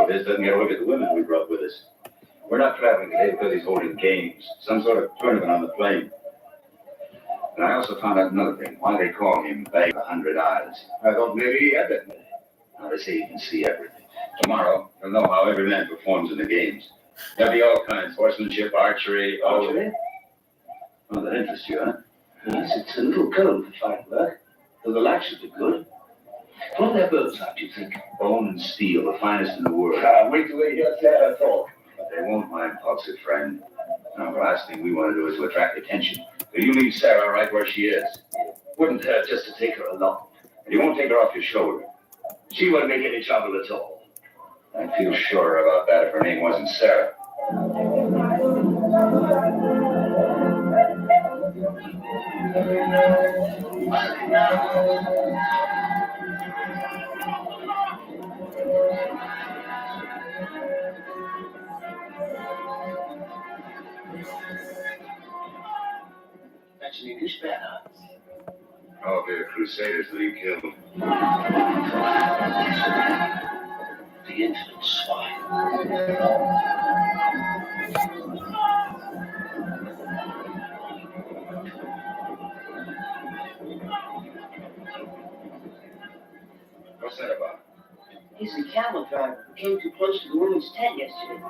of his doesn't get a look at the women we brought with us. We're not traveling today because he's holding games, some sort of tournament on the plane. And I also found out another thing, why they call him Bay of 100 Eyes. I thought maybe he had that many. Now they say he can see everything. Tomorrow, you'll know how every man performs in the games. There'll be all kinds, horsemanship, archery. Archery? Oh, that interests you, huh? Yes, it's a little cold for fight work, though the light should be good. What are their bows like, do you think? Bone and steel, the finest in the world. Wait till they hear Sarah talk. But they won't, my impulsive friend. Now, the last thing we want to do is to attract attention. So you leave Sarah right where she is. Wouldn't hurt just to take her along. And you won't take her off your shoulder. She won't make any trouble at all. I'd feel sure about that if her name wasn't Sarah. That's an English banner. Oh, they're crusaders that he killed. The infant swine. What's that about? He's the camel driver who came too close to the woman's tent yesterday.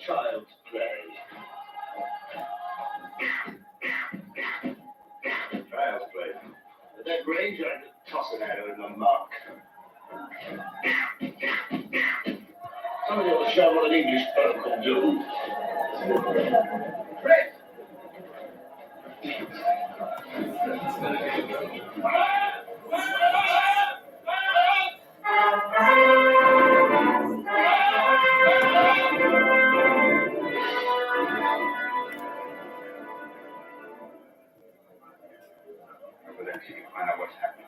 Child's play. Child's play. At that range, I'd toss an arrow in the mark. Somebody ought to show what an English bird can do. Fred! Over there, so you can find out what's happening.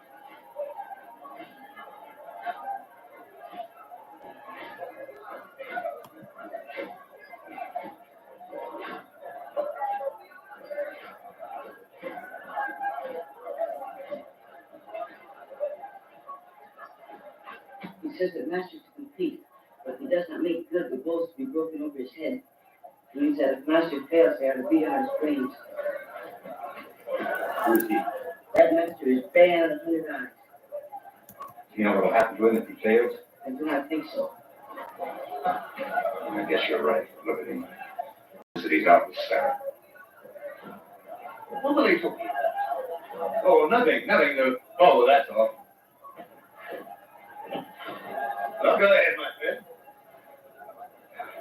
He says that Master's to compete, but if he does not make good, the balls to be broken over his head. It means that if Master fails, they are to beat on his brains. Who is he? That Master is banned of 100 Eyes. You know what'll happen to him if he fails? I do not think so. I guess you're right. Look at him. Said he's out with Sarah. What were they talking about? Oh, nothing. Oh, that's all. Well, go ahead, my friend.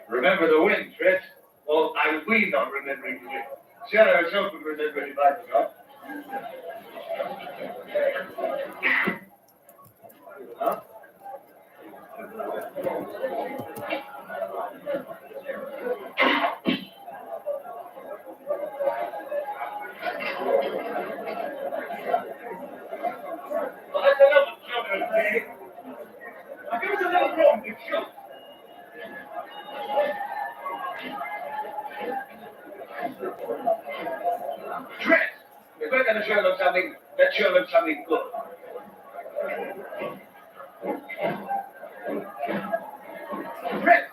Remember the wind, Fritz. Well, I was weaned on remembering the way. Sarah herself would remember it if I forgot. Huh? Dress! If we're gonna show them something, let's show them something good. Dress!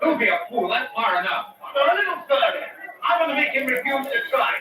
Don't be a fool, that's far enough. A little further. I want to make him refuse to try.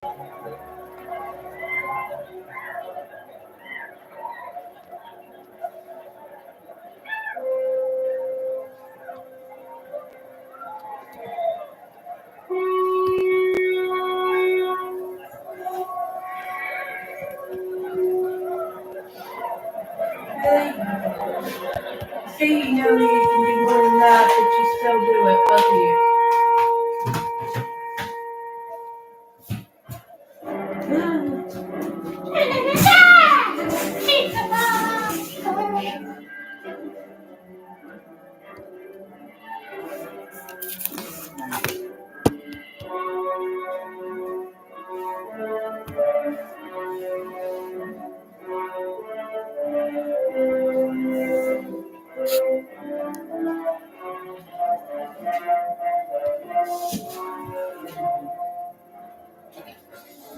Really? See, you know you can do more than that, but you still do it, both of you.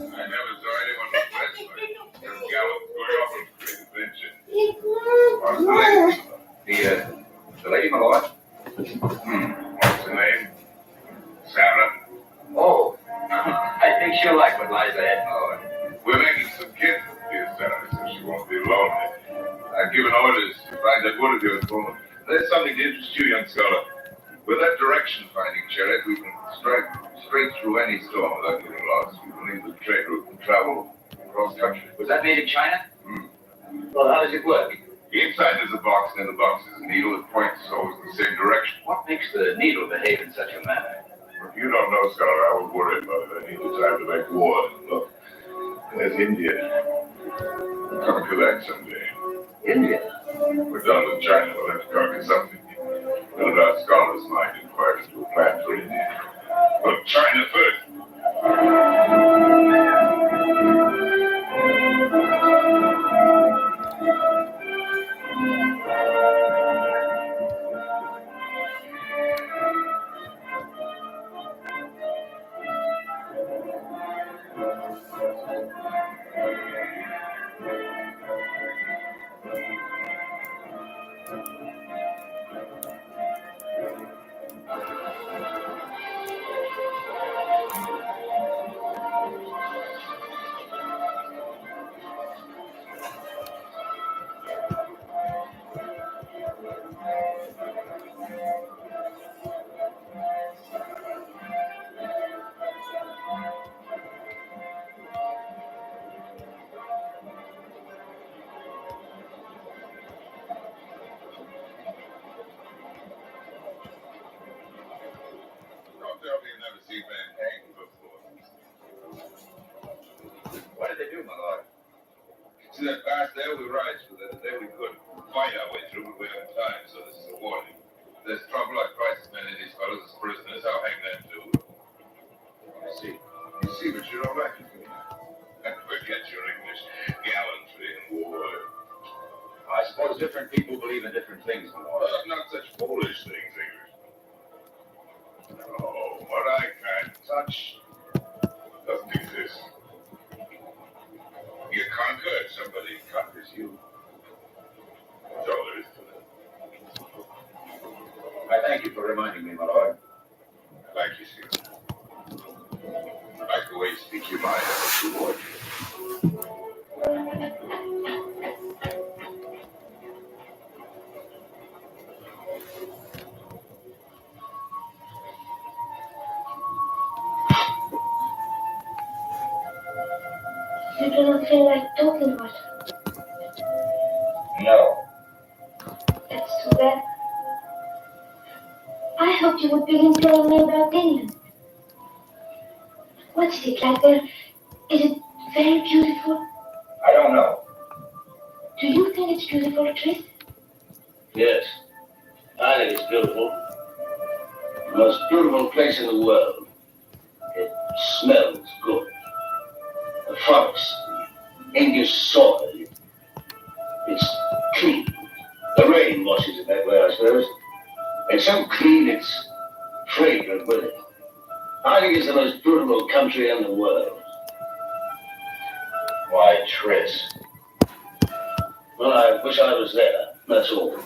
I never saw anyone with this like this gallows going off on great adventure. The lady, my lord? What's her name? Sarah. Oh, I think she'll like what lies ahead, my lord. We're making some kids with dear Sarah, so she won't be lonely. I've given orders to find that one of you at home. There's something to interest you, young scholar. With that direction-finding chariot, we can strike straight through any storm without getting lost. We can leave the trade route and travel across country. Was that made in China? Well, how does it work? Inside there's a box, and in the box is a needle that points always in the same direction. What makes the needle behave in such a manner? If you don't know, scholar, I won't worry about it. I need the time to make war. Look, there's India. We'll conquer that someday. India? We're done with China. We'll have to conquer something. None of our scholars' mind inquired into a plan for India. But China first. Don't tell me you've never seen Van Halen before. What did they do, my lord? See that pass there? We rise for that. There we could fight our way through, but we haven't time, so this is a warning. If there's trouble, I price as many of these fellows as prisoners. I'll hang them too. I see. You see, but you don't like it. Forget your English gallantry and war. I suppose different people believe in different things, my lord. Well, not such foolish things, English. No, what I can't touch doesn't exist. You conquer, somebody conquers you. That's all there is to it. I thank you for reminding me, my lord. I like you, Caesar. I like the way you speak your mind about your ward. You do not feel like talking about it. No. That's too bad. I hoped you would begin telling me about England. What is it like there? Is it very beautiful? I don't know. Do you think it's beautiful, Tris? Yes, I think it's beautiful. The most beautiful place in the world. It smells good. The forest, the English soil. It's clean. The rain washes it that way, I suppose. It's so clean, it's fragrant with it. I think it's the most beautiful country in the world. Why, Tris? Well, I wish I was there, that's all.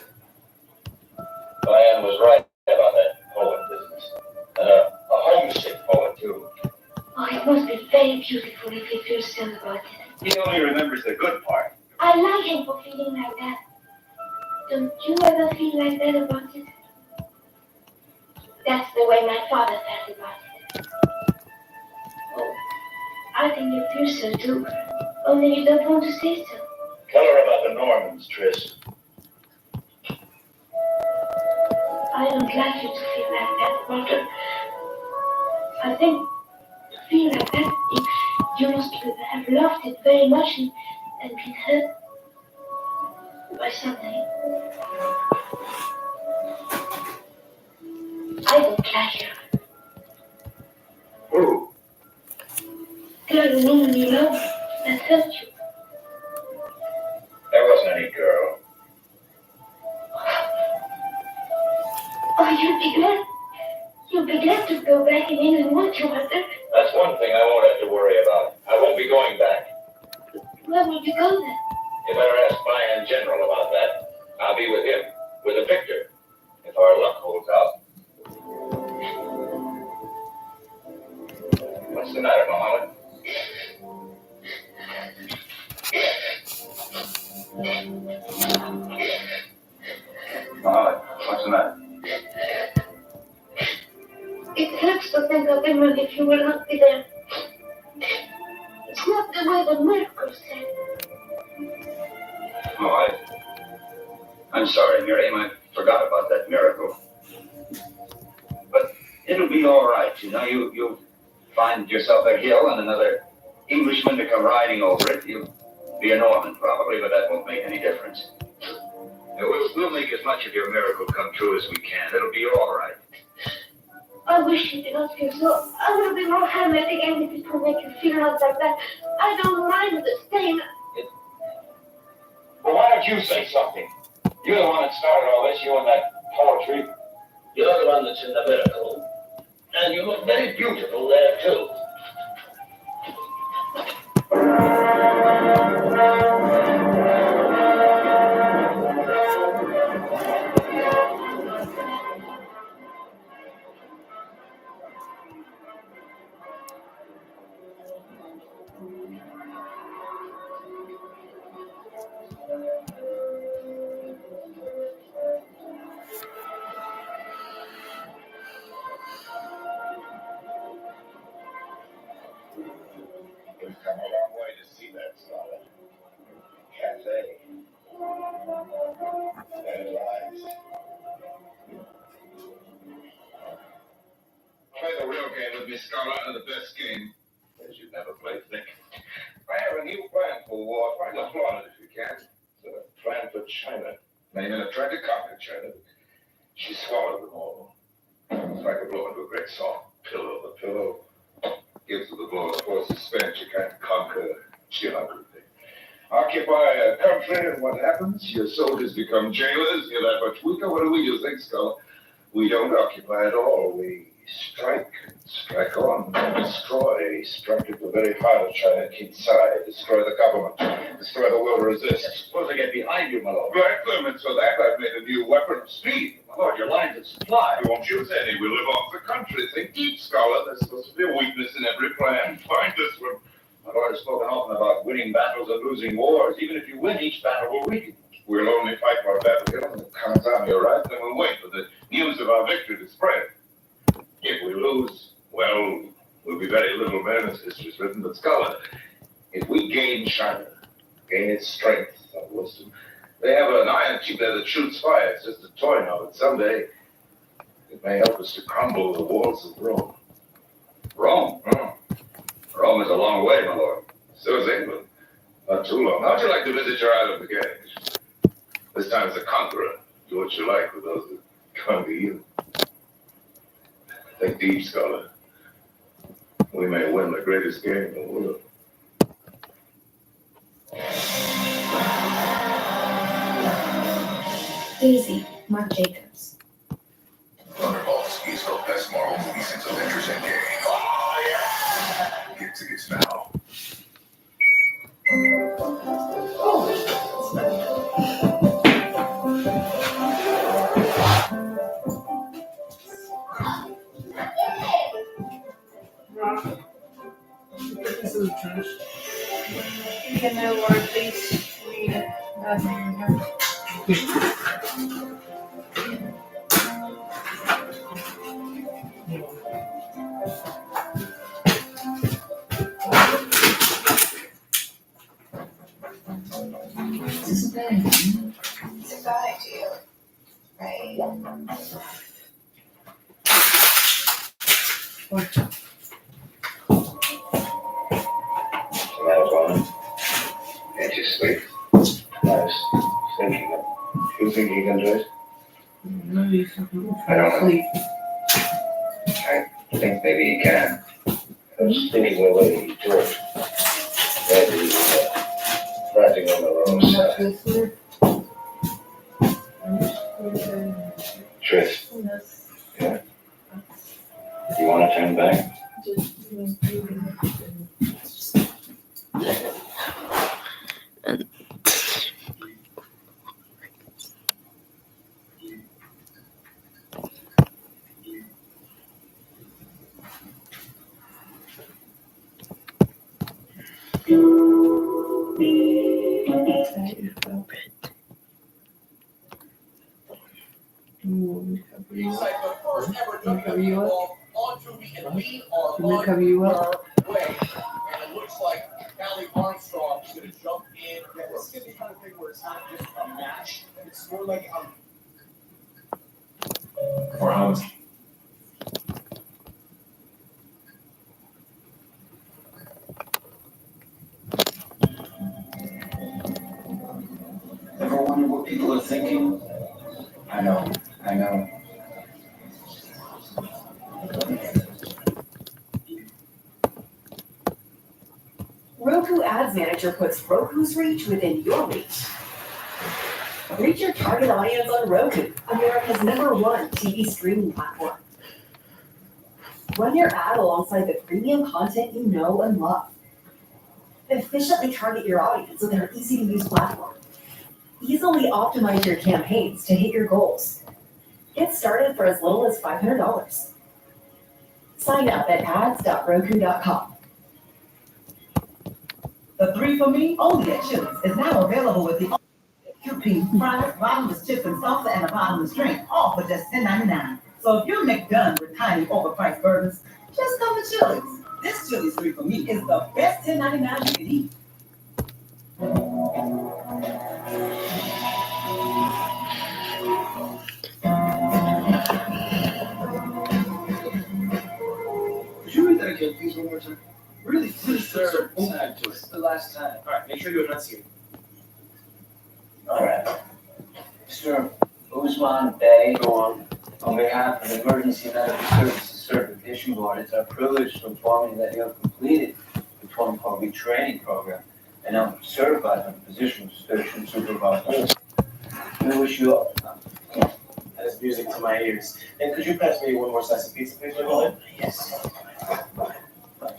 Diane was right about that poet business. And a homesick poet, too. Oh, it must be very very beautiful if he feels sad about it. He only remembers the good part. I like him for feeling like that. Don't you ever feel like that about it? That's the way my father felt about it. Oh, I think you feel so too. Only you don't want to say so. Tell her about the Normans, Tris. I don't like you to feel like that, Walter. I think to feel like that, you must have loved it very much and been hurt by something. I don't like you. Who? Girl, the woman you love, that hurt you. There wasn't any girl. Oh, you'd be glad. You'd be glad to go back in England, won't you, Walter? That's one thing I won't have to worry about. I won't be going back. Where will you go then? You better ask my General about that. I'll be with him, with Victor, if our luck holds out. What's the matter, Mohammed? Mohammed, what's the matter? It hurts to think of England if you will not be there. It's not the way the miracle said. Oh, I'm sorry, Miriam. I forgot about that miracle. But it'll be all right. You know, you'll find yourself a hill and another Englishman to come riding over it. You'll be a Norman probably, but that won't make any difference. We'll make as much of your miracle come true as we can. It'll be all right. I wish you did not feel so. I will be more Hamlet again if it will make you feel not like that. I don't mind the stain. Well, why don't you say something? You're the one that started all this, you and that poetry. You're the one that's in the miracle. And you look very beautiful there, too. We've come a long way to see that, Scarlet. Cafe. There it lies. Play the real game with me, Scarlet, and the best game. As you've never played thick. I have a new plan for war. Find a flaw in it if you can. So a plan for China. Naaman tried to conquer China, but she swallowed them all. It's like a blow into a great soft pillow. The pillow gives to the blow of force suspense. You can't conquer geography. Occupy a country, and what happens? Your soldiers become jailers. You're that much weaker. What do you think, Skull? We don't occupy at all. We strike on, destroy, strike at the very heart of China, inside, destroy the government, destroy the will resist. Suppose I get behind you, my lord. Black limits for that. I've made a new weapon of speed. My lord, your lines of supply. We won't use any. We live off the country. Think deep, Scholar. There's supposed to be a weakness in every plan. Find this one. My lord has spoken often about winning battles and losing wars. Even if you win, each battle will weaken. We'll only fight for our battle. Get on the Khan's army, all right? Then we'll wait for the news of our victory to spread. If we lose, well, we'll be very little men, as history's written. But, Scholar, if we gain China, gain its strength and wisdom, they have an iron tube there that shoots fire. It's just a toy now, but someday it may help us to crumble the walls of Rome. Rome? Rome is a long way, my lord. So is England. Not too long. How'd you like to visit your island again? This time as a conqueror. Do what you like with those that conquer you. Think deep, Scholar. We may win the greatest game in the world. Daisy, Mark Jacobs. Thunderbolts, East Coast best Marvel movie since Avengers Endgame. Oh, yeah! Get tickets now. Even though we're at least we nothing. This is a bad idea. It's a bad idea, right? That one. Can't you sleep? I was thinking of. You think you can do it? No use I don't know. sleep. I think maybe he can. I was thinking the way he talked. Maybe he was writing on the wrong side. Tris, yeah? You want to turn back? He's like the first ever ball onto the elite or Cover you up. way. And it looks like Callie Armstrong is going to jump in. Yeah, this is going to be the kind of thing where it's not just a match. It's more like round. Ever wonder what people are thinking? I know. Roku Ads Manager puts Roku's reach within your reach. Reach your target audience on Roku, America's #1 TV streaming platform. Run your ad alongside the premium content you know and love. Efficiently target your audience with an easy-to-use platform. Easily optimize your campaigns to hit your goals. Get started for as little as $500. Sign up at ads.roku.com. The 3 for Me only at Chili's is now available with the two-piece fries, bottomless chips and salsa, and a bottomless drink, all for just $10.99. So if you're done with tiny overpriced burgers, just come to Chili's. This Chili's 3 for Me is the best $10.99 you can eat. Could you read that again, please, one more time? Really, please, sir. This is the last time. All right, make sure you enunciate. All right. Mr. Usman Bey, go on behalf of the Emergency Medical Services Certification Board, it's our privilege to inform you that you have completed the 24-week training program and now certified for the position of station supervisor. We wish you all. That is music to my ears. And could you pass me one more slice of pizza, please? Yes.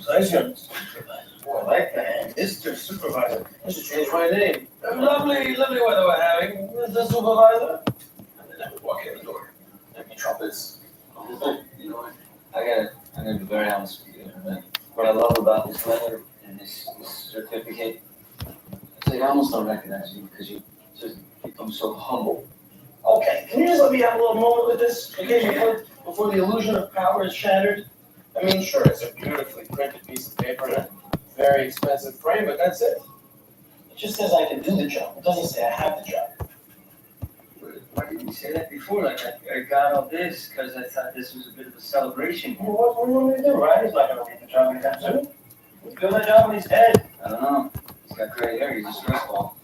Pleasure, Mr. Supervisor. Oh, I like that. Mr. Supervisor. I should change my name. Lovely weather we're having, Mr. Supervisor. And then I would walk in the door. There'd be trumpets. You know what? I'm gonna be very honest with you. What I love about this letter and this certificate is I almost don't recognize you because you just become so humble. Okay, can you just let me have a little moment with this? Before the illusion of power is shattered? I mean, sure, it's a beautifully printed piece of paper in a very expensive frame, but that's it. It just says I can do the job. It doesn't say I have the job. Why didn't you say that before? Like, I got all this because I thought this was a bit of a celebration. Well, what do you want me to do, right? He's not going to get the job anytime soon. He's doing that job when he's dead. I don't know. He's got gray hair. He's a stress ball.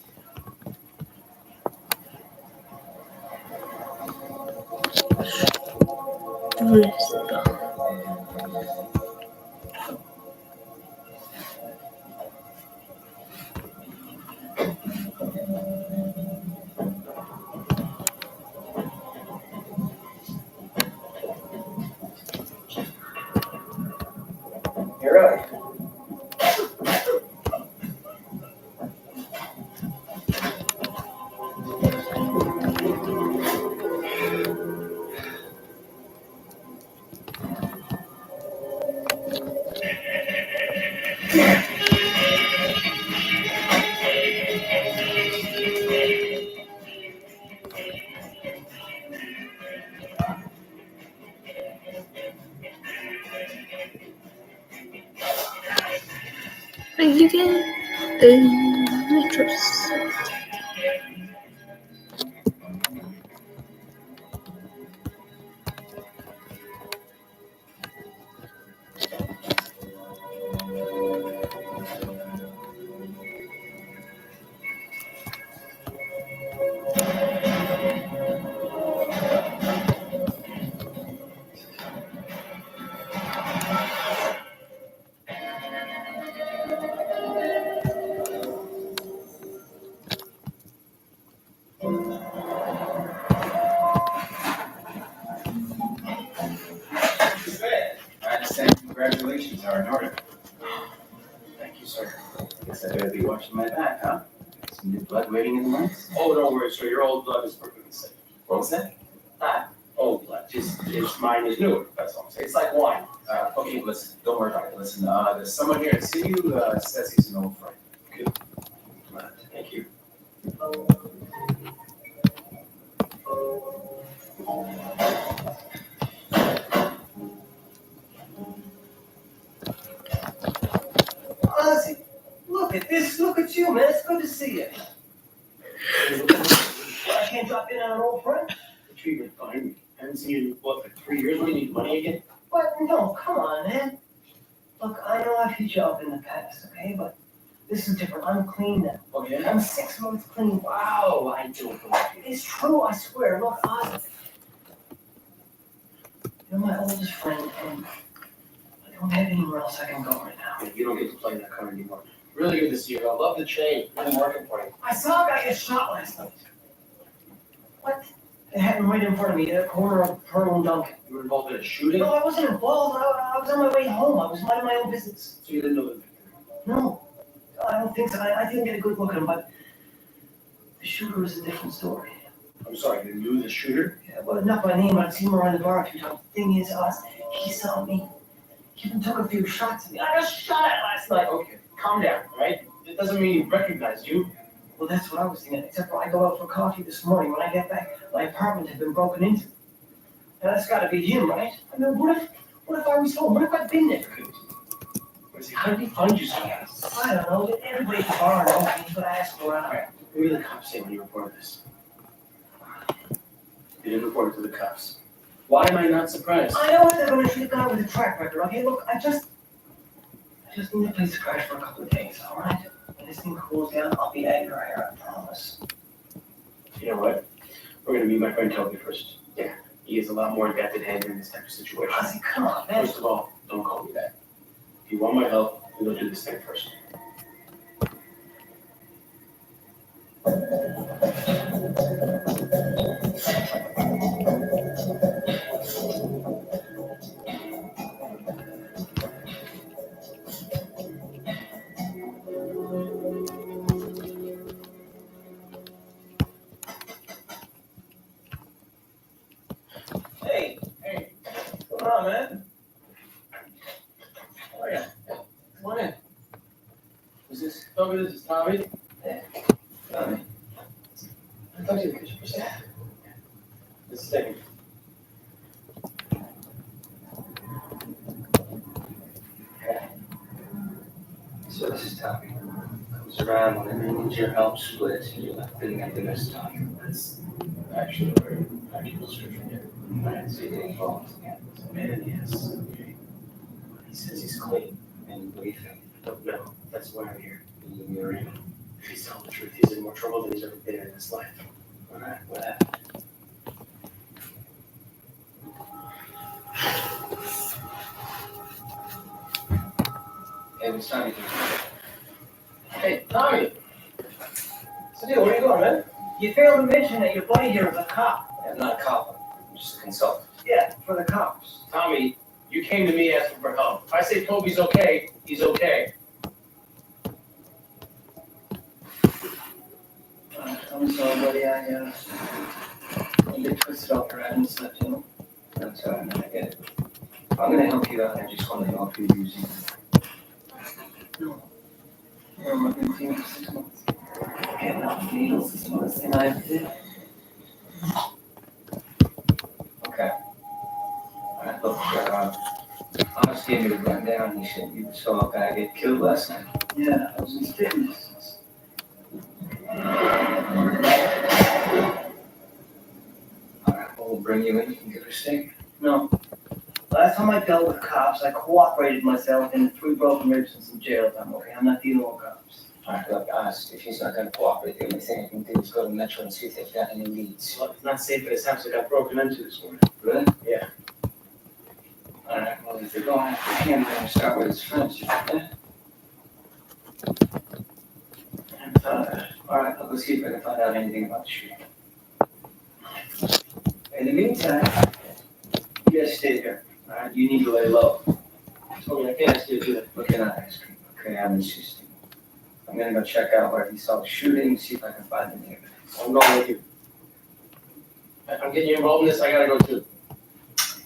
You're right. And you get the mattress. Too bad. I understand congratulations are in order. Thank you, sir. Guess I better be watching my back, huh? Some new blood waiting in the months? Oh, don't worry, sir. Your old blood is perfectly safe. What was that? Old blood. Just mine is newer. That's all I'm saying. It's like wine. Okay, listen. Don't worry about it. Listen, there's someone here to see you. Says he's an old friend. Good. Thank you. Ozzy, look at this. Look at you, man. It's good to see you. I can't drop in on an old friend. The treatment fine. Haven't seen you, what, for 3 years? When you need money again? But no, come on, man. Look, I know I've hit you up in the past, okay? But this is different. I'm clean now. Oh, yeah? I'm 6 months clean. Wow, I don't believe you. It's true, I swear. Look, Ozzy. You're my oldest friend, and I don't have anywhere else I can go right now. You don't get to play that card anymore. Really good to see you. I love the chain. I'm working for you. I saw a guy get shot last night. What? They had him right in front of me at the corner of Pearl and Duncan. You were involved in a shooting? No, I wasn't involved. I was on my way home. I was minding my own business. So you didn't know the victim? No, I don't think so. I didn't get a good look at him, but the shooter was a different story. I'm sorry, you knew the shooter? Yeah, well, not by name. I'd seen him around the bar a few times. The thing is, he saw me. He even took a few shots at me. I got shot at last night. Okay, calm down, all right? It doesn't mean he recognized you. Well, that's what I was thinking, except for I go out for coffee this morning. When I get back, my apartment had been broken into. Now, that's got to be him, right? I mean, what if I was home? What if I'd been there? How did he find you so fast? I don't know. Everybody at the bar knows me, but I asked around. All right, what did the cops say when you reported this? You didn't report it to the cops. Why am I not surprised? I know they're going to shoot a guy with a track record. Okay, look, I just need a place to crash for a couple of days, all right? When this thing cools down, I'll be out of your hair, I promise. You know what? We're going to meet my friend Toby first. Yeah, he is a lot more adept at handling this type of situation. Ozzy, come on, man. First of all, don't call me that. If you want my help, we'll do this thing first. Hey, what's going on, man? Oh, yeah. Come on in. Who's this? Toby, this is Tommy. Yeah. Tommy. I thought you were the kitchen person. This is David. So this is Tommy. Comes around whenever he needs your help, splits, and you're left feeling empty this time. That's actually a very accurate description here. I didn't see the involved. Man, yes. Okay. He says he's clean. And what do you think? No, that's why I'm here. You're in. If he's telling the truth, he's in more trouble than he's ever been in his life. Alright, what happened? Hey, what's Tommy doing? Hey, Tommy! So, dude, where are you going, man? You failed to mention that your buddy here is a cop. I'm not a cop, I'm just a consultant. Yeah, for the cops. Tommy, you came to me asking for help. If I say Toby's okay, he's okay. I'm sorry, buddy. I get twisted up your head and stuff, you know? That's all right, man, I get it. I'm gonna help you out, I just wanna know if you're using No. I've been clean for 6 months. Getting off needles is the most thing I ever did. Okay. Alright, look, Honest gave me the rundown, he said you saw a guy get killed last night. Yeah, I was in spitting distance. Alright, well, we'll bring you in and give her a steak. No. Last time I dealt with cops, I cooperated myself in 3 broken ribs and some jail time, okay? I'm not dealing with cops. Alright, look, honest, if he's not gonna cooperate, the only thing I can do is go to Metro and see if they've got any leads. Look, it's not safe at his house. I got broken into this morning. Really? Yeah. Alright, well, if they're going after him, they're gonna start with his friends, you think that? Alright, I'll go see if I can find out anything about the shooting. In the meantime, you guys stay here. Alright, you need to lay low. Okay, I can't ask you to do that. What can I ask you? Okay, I'm insisting. I'm gonna go check out where he saw the shooting, see if I can find any evidence. I'm going with you. If I'm getting you involved in this, I gotta go too.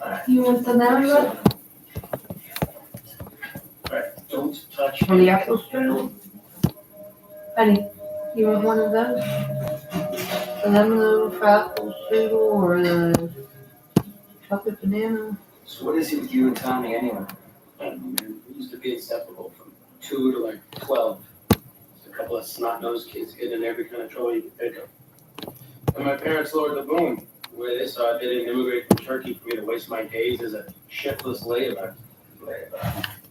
Alright. You want the numero? Alright, don't touch. From the apple strudel? Honey, you want one of those? The lemon for apple strudel or the chocolate banana? So what is it with you and Tommy anyway? I don't know, man. We used to be inseparable from 2 to like 12. Just a couple of snot-nosed kids getting in every kind of trouble you could think of. And my parents lowered the boom. The way they saw it, they didn't immigrate from Turkey for me to waste my days as a shiftless layabout.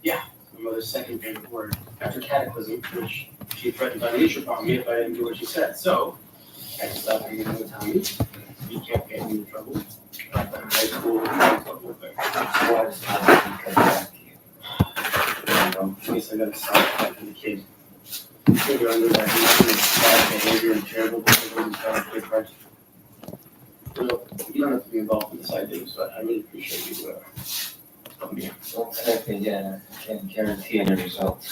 Yeah, my mother's second favorite word. After cataclysm, which she threatened to unleash upon me if I didn't do what she said. So, I had to stop hanging out with Tommy. He kept getting me in trouble. High school, So why does Tommy come back to you? I don't know. I guess I gotta stop fighting the kid. Figure under that bad behavior and terrible behavior and stuff. Big parts. Well, you don't have to be involved in this, I do, so I really appreciate you helping me out. Well, technically, yeah, I can't guarantee any results.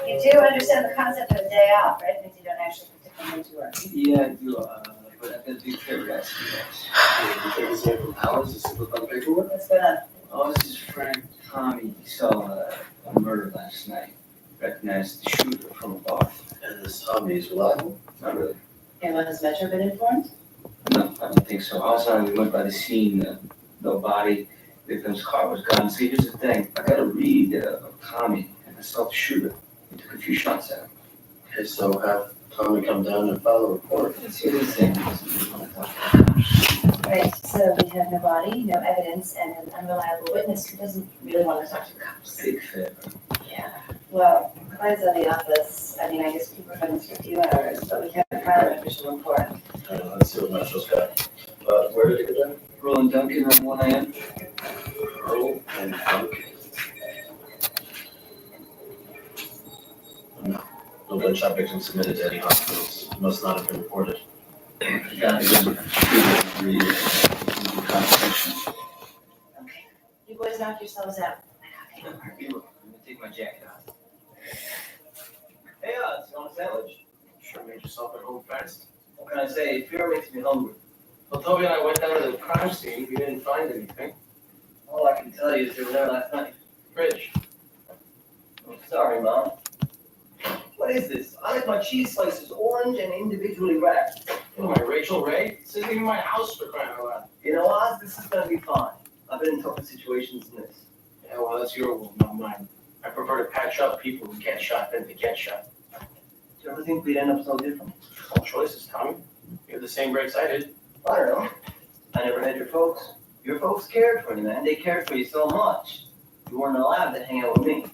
You do understand the concept of a day off, right? It means you don't actually have to come into work. Yeah, I do, but I've got a big favor to ask you guys. You take a sample of hours to slip up on the paperwork? What's going on? Oh, this is Frank Tommy. He saw a murder last night. Recognized the shooter from above. And this Tommy is reliable? Not really. And when has Metro been informed? No, I don't think so. Also, we went by the scene, no body, victim's car was gone. See, here's the thing. I got a read of Tommy, and I saw the shooter. He took a few shots at him. Okay, so have Tommy come down and file a report. See, the thing Right, so we have no body, no evidence, and an unreliable witness who doesn't really want to talk to the cops. Big favor. Yeah, well, Clyde's out of the office. I mean, I guess people have done this for a few hours, but we can't file an official report. Let's see what Metro's got. Where did it go down? Earl and Duncan on 1 a.m. Earl and Duncan. No gunshot victims submitted to any hospitals. Must not have been reported. Got it. Read conversation. Okay, you boys knock yourselves out. I got Let me take my jacket off. Hey, you want a sandwich? Sure made yourself at home fast. What can I say? Fear makes me hungry. Well, Toby and I went down to the crime scene. We didn't find anything. All I can tell you is they were there last night. Fridge. I'm sorry, Mom. What is this? I like my cheese slices orange and individually wrapped. Oh, my Rachel Ray? This isn't even my house for crying out loud. You know, Oz, this is gonna be fine. I've been in tougher situations than this. Yeah, well, that's your world, not mine. I prefer to patch up people who get shot than to get shot. Do you ever think we'd end up so different? All choices, Tommy. You have the same breaks I did. I don't know. I never had your folks. Your folks cared for you, man. They cared for you so much. You weren't allowed to hang out with me.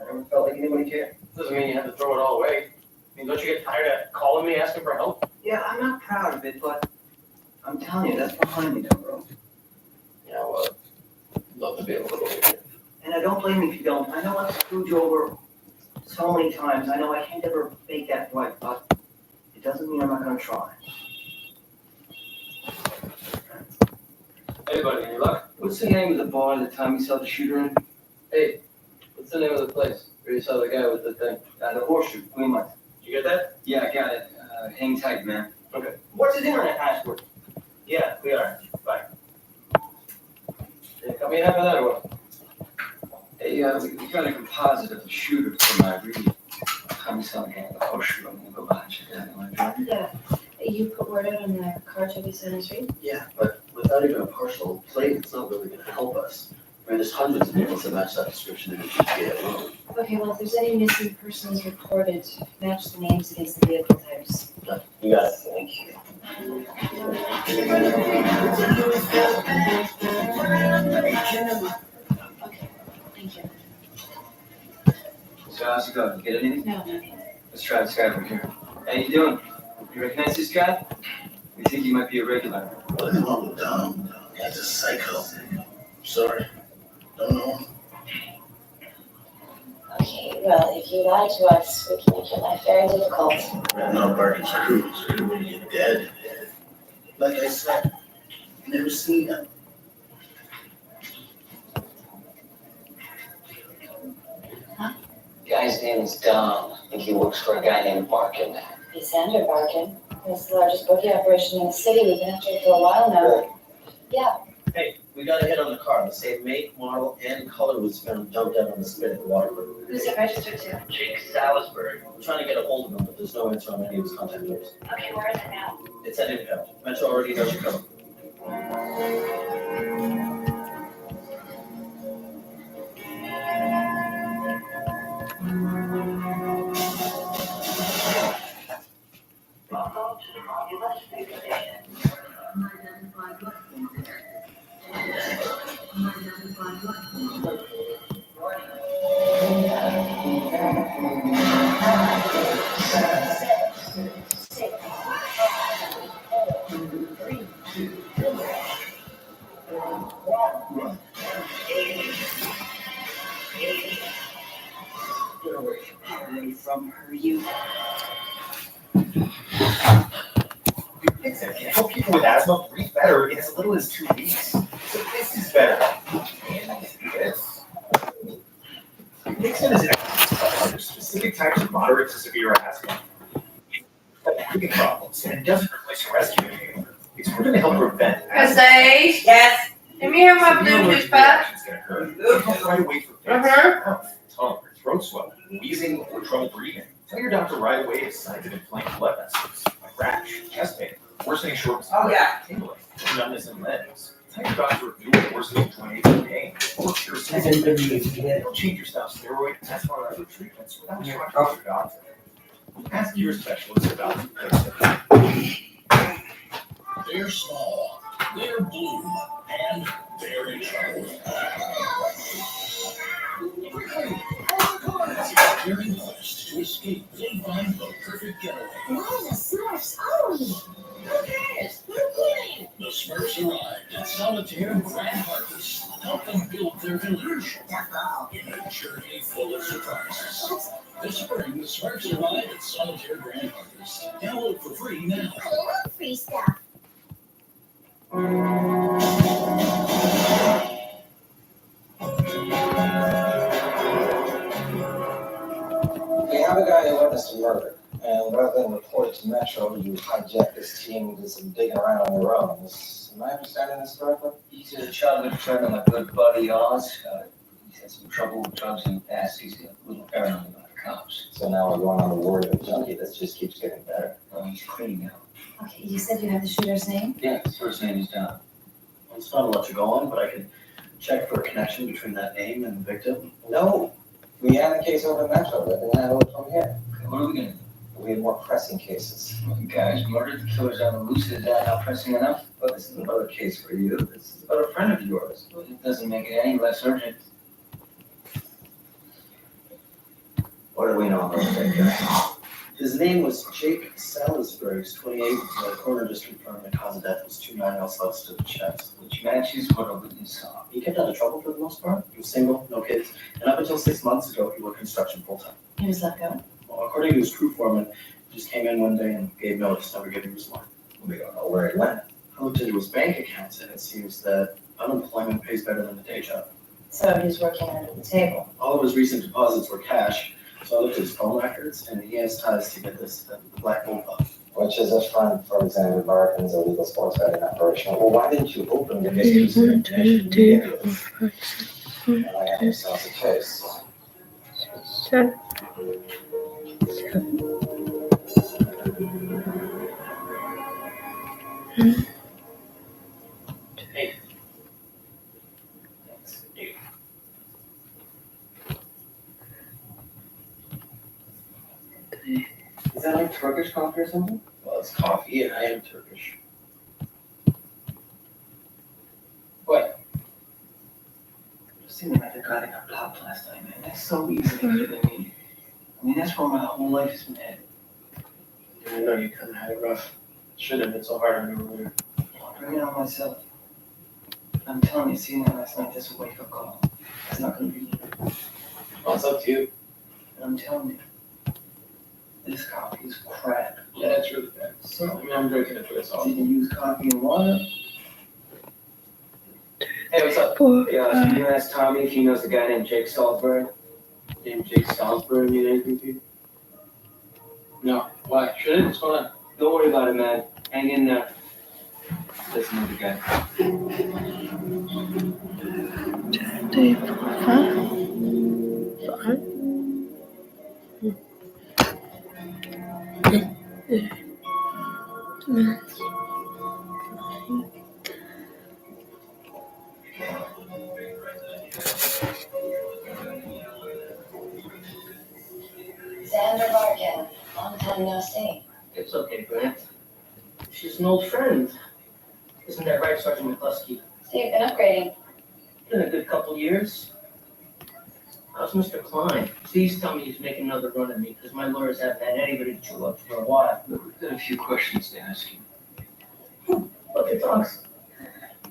I never felt like anybody cared. Doesn't mean you have to throw it all away. I mean, don't you get tired of calling me asking for help? Yeah, I'm not proud of it, but I'm telling you, that's behind me now, bro. Yeah, well, I'd love to be able to believe it. And I don't blame you if you don't. I know I've screwed you over so many times. I know I can't ever make that right, but it doesn't mean I'm not gonna try. Hey, buddy, any luck? What's the name of the bar that Tommy saw the shooter in? Hey, what's the name of the place where you saw the guy with the thing? The Horseshoe, Greenlight. Did you get that? Yeah, I got it. Hang tight, man. Okay. What's his internet password? Yeah, we are. Bye. Hey, cut me half of that or what? Hey, we got a composite of the shooter for my read. Tommy saw the guy with the Horseshoe. I'm gonna go by and check it out. You wanna join me? Yeah, you put word out on the car Toby said on the street? Yeah, but without even a partial plate, it's not really gonna help us. Right, there's hundreds of vehicles that match that description in the GTA alone. Okay, well, if there's any missing persons reported, match the names against the vehicle types. You got it. Thank you. Okay, thank you. So how's it going? Get anything? No, nothing. Let's try this guy over here. How you doing? You recognize this guy? We think he might be a regular. What is wrong with Dom? He's a psycho. Sorry. Don't know him. Okay, well, if you lie to us, we can make your life very difficult. I'm not Barton's crew. Screw when you get dead. Like I said, never seen him. Guy's name is Dom. I think he works for a guy named Barkin. He's Sandra Barkin. It's the largest bookie operation in the city. We've been after it for a while now. Yeah. Hey, we got a hit on the car. The same make, model, and color was found dumped out on the spit at the water. Who's it registered to? Jake Salisbury. I'm trying to get a hold of him, but there's no answer on any of his contact numbers. Okay, where is it now? It's at impound. Metro already knows your code. Get away from her, you. Fixer can help people with asthma breathe better in as little as 2 weeks. So this is better. And this. Nixon is an expert for specific types of moderate to severe asthma. But breathing problems, and it doesn't replace a rescue inhaler. It's going to help prevent asthma. Say, Yes. let me hear my Bluetooth back. Help right away for tongue, or throat swelling, wheezing, or trouble breathing. Tell your doctor right away if signs of inflamed blood vessels, like rash, chest pain, worsening shortness of breath, tingling, numbness in legs. Tell your doctor if you are worsening joint ache or pain, or cure symptoms. Don't change your style steroid and test for other treatments without your doctor. Ask your specialist about the They're small, they're blue, and they're in trouble. They're in quest to escape. They find the perfect getaway. Why the Smurfs are we? Who cares? We're playing. The Smurfs arrived at Solitaire Grand Harvest. Help them build their village. In a journey full of surprises. This spring, the Smurfs arrive at Solitaire Grand Harvest. Download for free now. I love free stuff. We have a guy who witnessed a murder, and rather than report it to Metro, you hijacked this team and did some digging around on your own. Am I understanding this correctly? He's a childhood friend of my good buddy Oz. He's had some trouble with drugs in the past. He's a little paranoid about the cops. So now we're going on the word of a junkie that just keeps getting better. Well, he's clean now. Okay, you said you have the shooter's name? Yeah, his first name is Don. It's not to let you go on, but I can check for a connection between that name and the victim. No, we have a case over in Metro that can handle it from here. What are we gonna do? We have more pressing cases. Well, the guy's murdered, the killer's on the loose. Is that not pressing enough? But this is about a case for you. This is about a friend of yours. Well, it doesn't make it any less urgent. What do we know about that guy? His name was Jake Salisbury. He's 28. The coroner just confirmed the cause of death was 2 9-0 slugs to the chest, Which matches what a witness saw. He kept out of trouble for the most part. He was single, no kids, and up until 6 months ago, he worked construction full time. He was let go. Well, according to his crew foreman, he just came in one day and gave notice, never giving his line. We don't know where he went. I looked into his bank accounts, and it seems that unemployment pays better than a day job. So he was working under the table. All of his recent deposits were cash, so I looked at his phone records, and he has ties to get this the Black Bull Pub. Which is a front for Alexander Barton's illegal sports betting operation. Well, why didn't you open the piece of information immediately? And I have ourselves a case. Hey. Thanks. Is that like Turkish coffee or something? Well, it's coffee, and I am Turkish. What? Just seeing like the guy that got blocked last night, man. That's so easy to get in me. I mean, that's where my whole life has been headed. I know you kind of had it rough. Shouldn't have been so hard on you earlier. I'll bring it on myself. I'm telling you, seeing that last night, that's a wake-up call. It's not gonna be easy. Well, it's up to you. And I'm telling you, this coffee is crap. Yeah, it's really bad. So, I mean, I'm drinking it for this all. Did you use coffee and water? Hey, what's up? Can you ask Tommy if he knows the guy named Jake Salisbury? Named Jake Salisbury mean anything to you? No. Why? Should it? What's going on? Don't worry about it, man. Hang in there. Listen to the guy. Day 4, 5. Xander Barkin, long time no see. It's okay, Grant. She's an old friend. Isn't that right, Sergeant McCluskey? So you've been upgrading. Been a good couple years. How's Mr. Klein? Please tell me he's making another run at me, because my lawyers haven't had anybody to chew up for a while. We've got a few questions to ask you. Okay, thanks. Do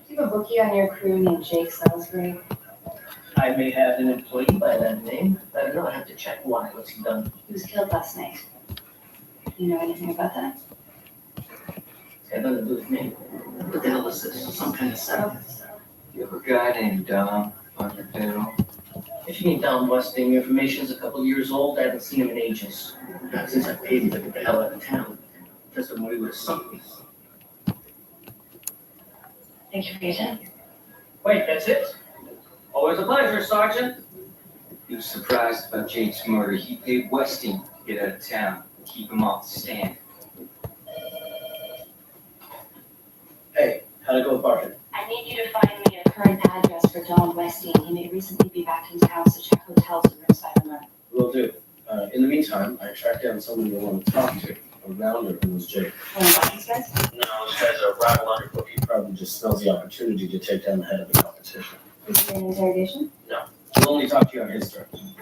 you have a bookie on your crew named Jake Salisbury? I may have an employee by that name, but I don't know. I have to check why. What's he done? He was killed last night. Do you know anything about that? It's got nothing to do with me. What the hell is this? Some kind of setup? You have a guy named Dom on your payroll? If you need Don Westing, your information's a couple years old. I haven't seen him in ages. Not since I paid him to get the hell out of town. Just the money would have sunk me. Thank you for your time. Wait, that's it? Always a pleasure, Sergeant. He was surprised about Jake's murder. He paid Westing to get out of town and keep him off the stand. Hey, how'd it go with Barkin? I need you to find me a current address for Don Westing. He may recently be back in town, so check hotels and rooms by the month. Will do. In the meantime, I tracked down someone you want to talk to. A rounder who was Jake. One of Barkin's guys? No, this guy's a rabble undercook. He probably just smells the opportunity to take down the head of the competition. Is he in interrogation? No, he'll only talk to you on his terms.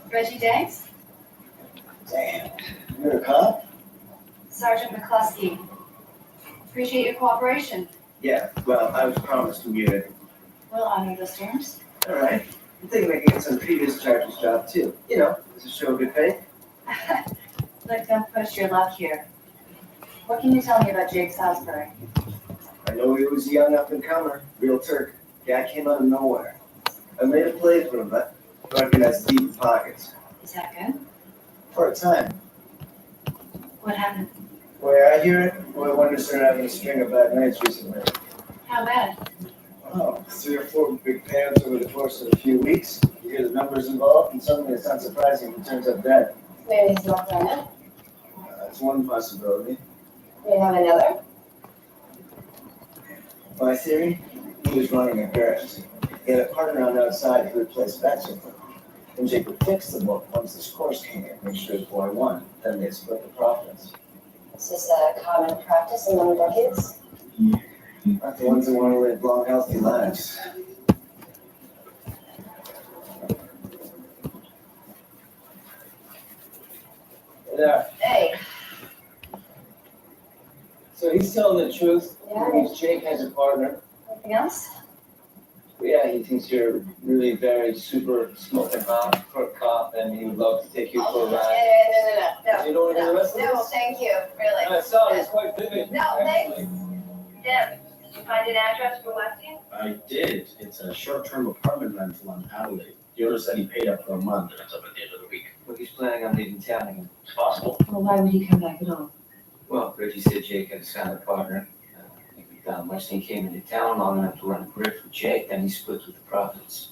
Reggie Danks? Damn, you're a cop? Sergeant McCluskey. Appreciate your cooperation. Yeah, well, I was promised immunity. We'll honor those terms. All right. I'm thinking I can get some previous charges job too. You know, to show good faith. Look, don't push your luck here. What can you tell me about Jake Salisbury? I know he was a young up-and-comer, real Turk. Guy came out of nowhere. I made a play for him, but Barkin has deep pockets. Is that good? For a time. What happened? Where I hear it, boy wonder started having a string of bad nights recently. How bad? Oh, 3 or 4 big payouts over the course of a few weeks. You hear the numbers involved, and suddenly it's not surprising he turns up dead. Maybe he's not done it. That's one possibility. We have another. My theory, he was running a garage. He had a partner on the outside who would place bets with him. And Jake would fix the book once the scores came in, make sure his boy won. Then they'd split the profits. Is this a common practice among decades? Not the ones that want to live long, healthy lives. Yeah. Hey. So he's telling the truth. Yeah. He thinks Jake has a partner. Anything else? Yeah, he thinks you're really very super smoking hot for a cop, and he would love to take you for a ride. No. You don't want to hear the rest of No, this? thank you, really. I saw it. It's quite vivid. No, thanks. Deb, did you find an address for Westing? I did. It's a short-term apartment rental on Adelaide. The owner said he paid up for a month. That's up at the end of the week. Well, he's planning on leaving town again. It's possible. Well, why would he come back at all? Well, Reggie said Jake had a silent partner. Maybe Don Westing came into town long enough to run a grift with Jake, then he splits with the profits.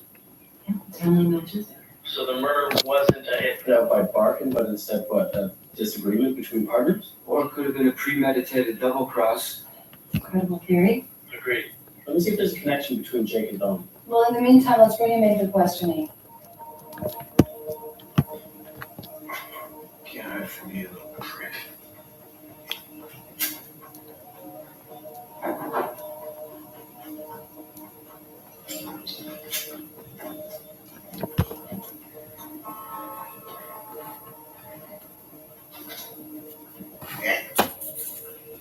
Totally matches. So the murder wasn't a hit put out by Barkin, but instead, what, a disagreement between partners? Or it could have been a premeditated double cross. Incredible theory. Agreed. Let me see if there's a connection between Jake and Don. Well, in the meantime, let's bring him in for questioning. God, for me, a little prick.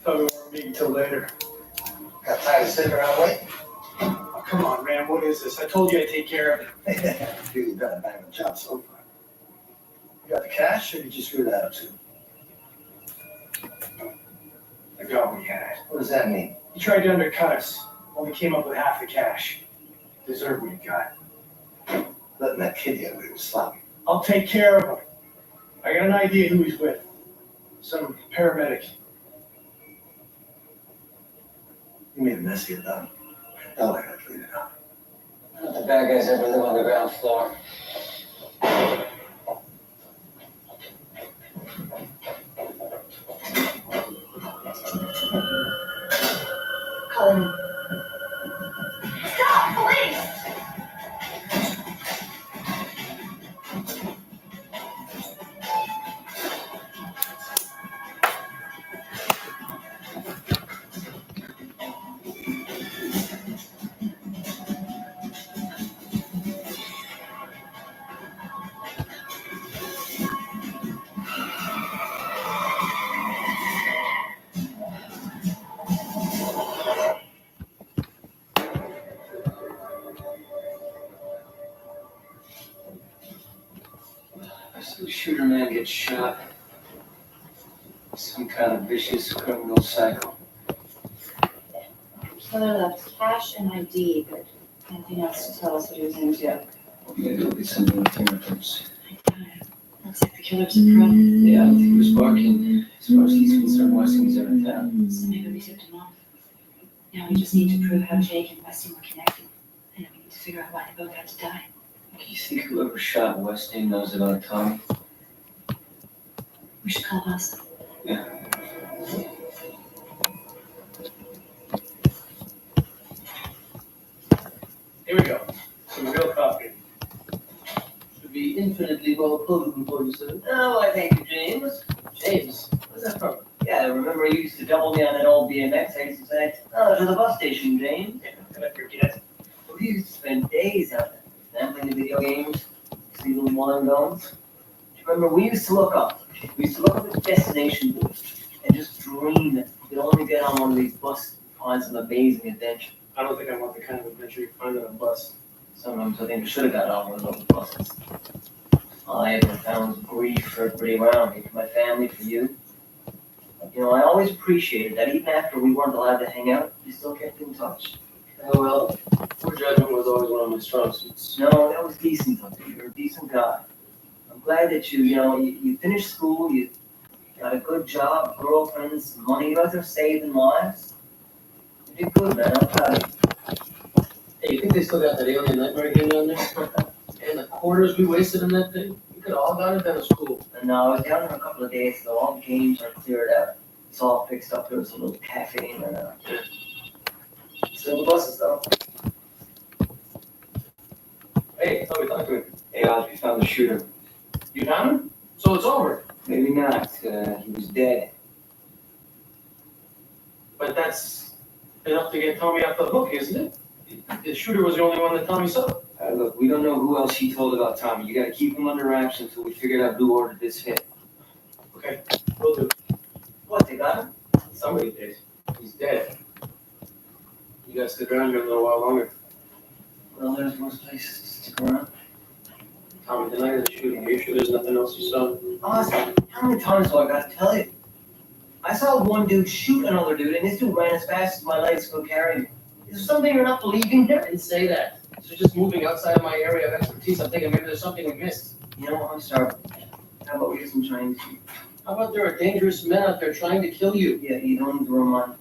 Thought we weren't meeting till later. Got tired of sitting around waiting? Oh, come on, man, what is this? I told you I'd take care of it. You've done a bang of a job so far. You got the cash, or did you screw that up too? I got what he had. What does that mean? He tried to undercut us. Only came up with half the cash. Deserve what he got. Letting that kid get away was sloppy. I'll take care of him. I got an idea who he's with. Some paramedic. You made a mess of it, Don. Now I gotta clean it up. The bad guys ever live on the ground floor. Colin. Stop, police! So the shooter man gets shot. Some kind of vicious criminal cycle. Killer left cash and ID, but anything else to tell us what he was into? What are you gonna do with some new fingerprints? Looks like the killer's a pro. Yeah, I don't think he was barking. As far as he's concerned, Westing's ever found. So maybe we tipped him off. Now we just need to prove how Jake and Westing were connected. And then we need to figure out why they both had to die. Do you think whoever shot Westing knows about Tommy? We should call us. Yeah. Here we go. Some real coffee. Should be infinitely well potable for you, sir. Oh, I thank you, James. James, where's that from? Yeah, remember you used to double me on that old BMX? I used to say, oh, to the bus station, James. Yeah, can I forget? We used to spend days out there, playing the video games, see little one guns. Do you remember, we used to look up at destination boards and just dream that we could only get on one of these buses and find some amazing adventure. I don't think I want the kind of adventure you find on a bus. Sometimes I think I should have got on one of those buses. All I ever found was grief for everybody around me, for my family, for you. You know, I always appreciated that even after we weren't allowed to hang out, you still kept in touch. Oh, well, poor judgment was always one of my strong suits. No, that was decent of you. You're a decent guy. I'm glad that you finished school, you got a good job, girlfriends, money. You guys are saving lives. You did good, man. I'm proud of you. Hey, you think they still got that alien nightmare game down there? And the quarters we wasted in that thing? We could have all got it down to school. And no, I was down there a couple of days ago. All the games are cleared out. It's all fixed up. There was a little cafe in there. Still the buses, though. Hey, I thought we talked to him. Hey, Oz, we found the shooter. You found him? So it's over. Maybe not. He was dead. But that's enough to get Tommy off the hook, isn't it? The shooter was the only one that Tommy saw. Look, we don't know who else he told about Tommy. You gotta keep him under wraps until we figure out who ordered this hit. Okay, will do. What, they got him? Somebody did. He's dead. You gotta stick around here a little while longer. Well, there's worse places to stick around. Tommy, the night of the shooting, are you sure there's nothing else you saw? Honestly, how many times do I got to tell you? I saw one dude shoot another dude, and this dude ran as fast as my legs could carry me. Is there something you're not believing I here? didn't say that. So just moving outside of my area of expertise, I'm thinking maybe there's something we missed. You know, I'm sorry. How about we get some Chinese food? How about there are dangerous men out there trying to kill you? Yeah, you don't need to remind.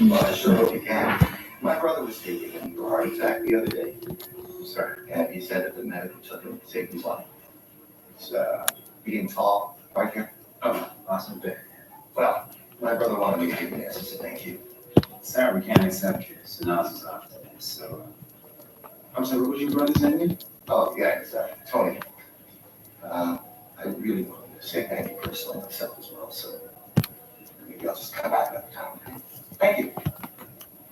Well, I sure hope you can. My brother was taking a heart attack the other day. Sorry. And he said that the medical took him, saved his life. It's being tall, right here. Oh, awesome bit. Well, my brother wanted me to give you this as a thank you. Sorry, we can't accept your synopsis after this. So, I'm sorry, what was your brother's name again? Oh, yeah, it's Tony. I really wanted to say thank you personally myself as well, so maybe I'll just come back another time. Thank you.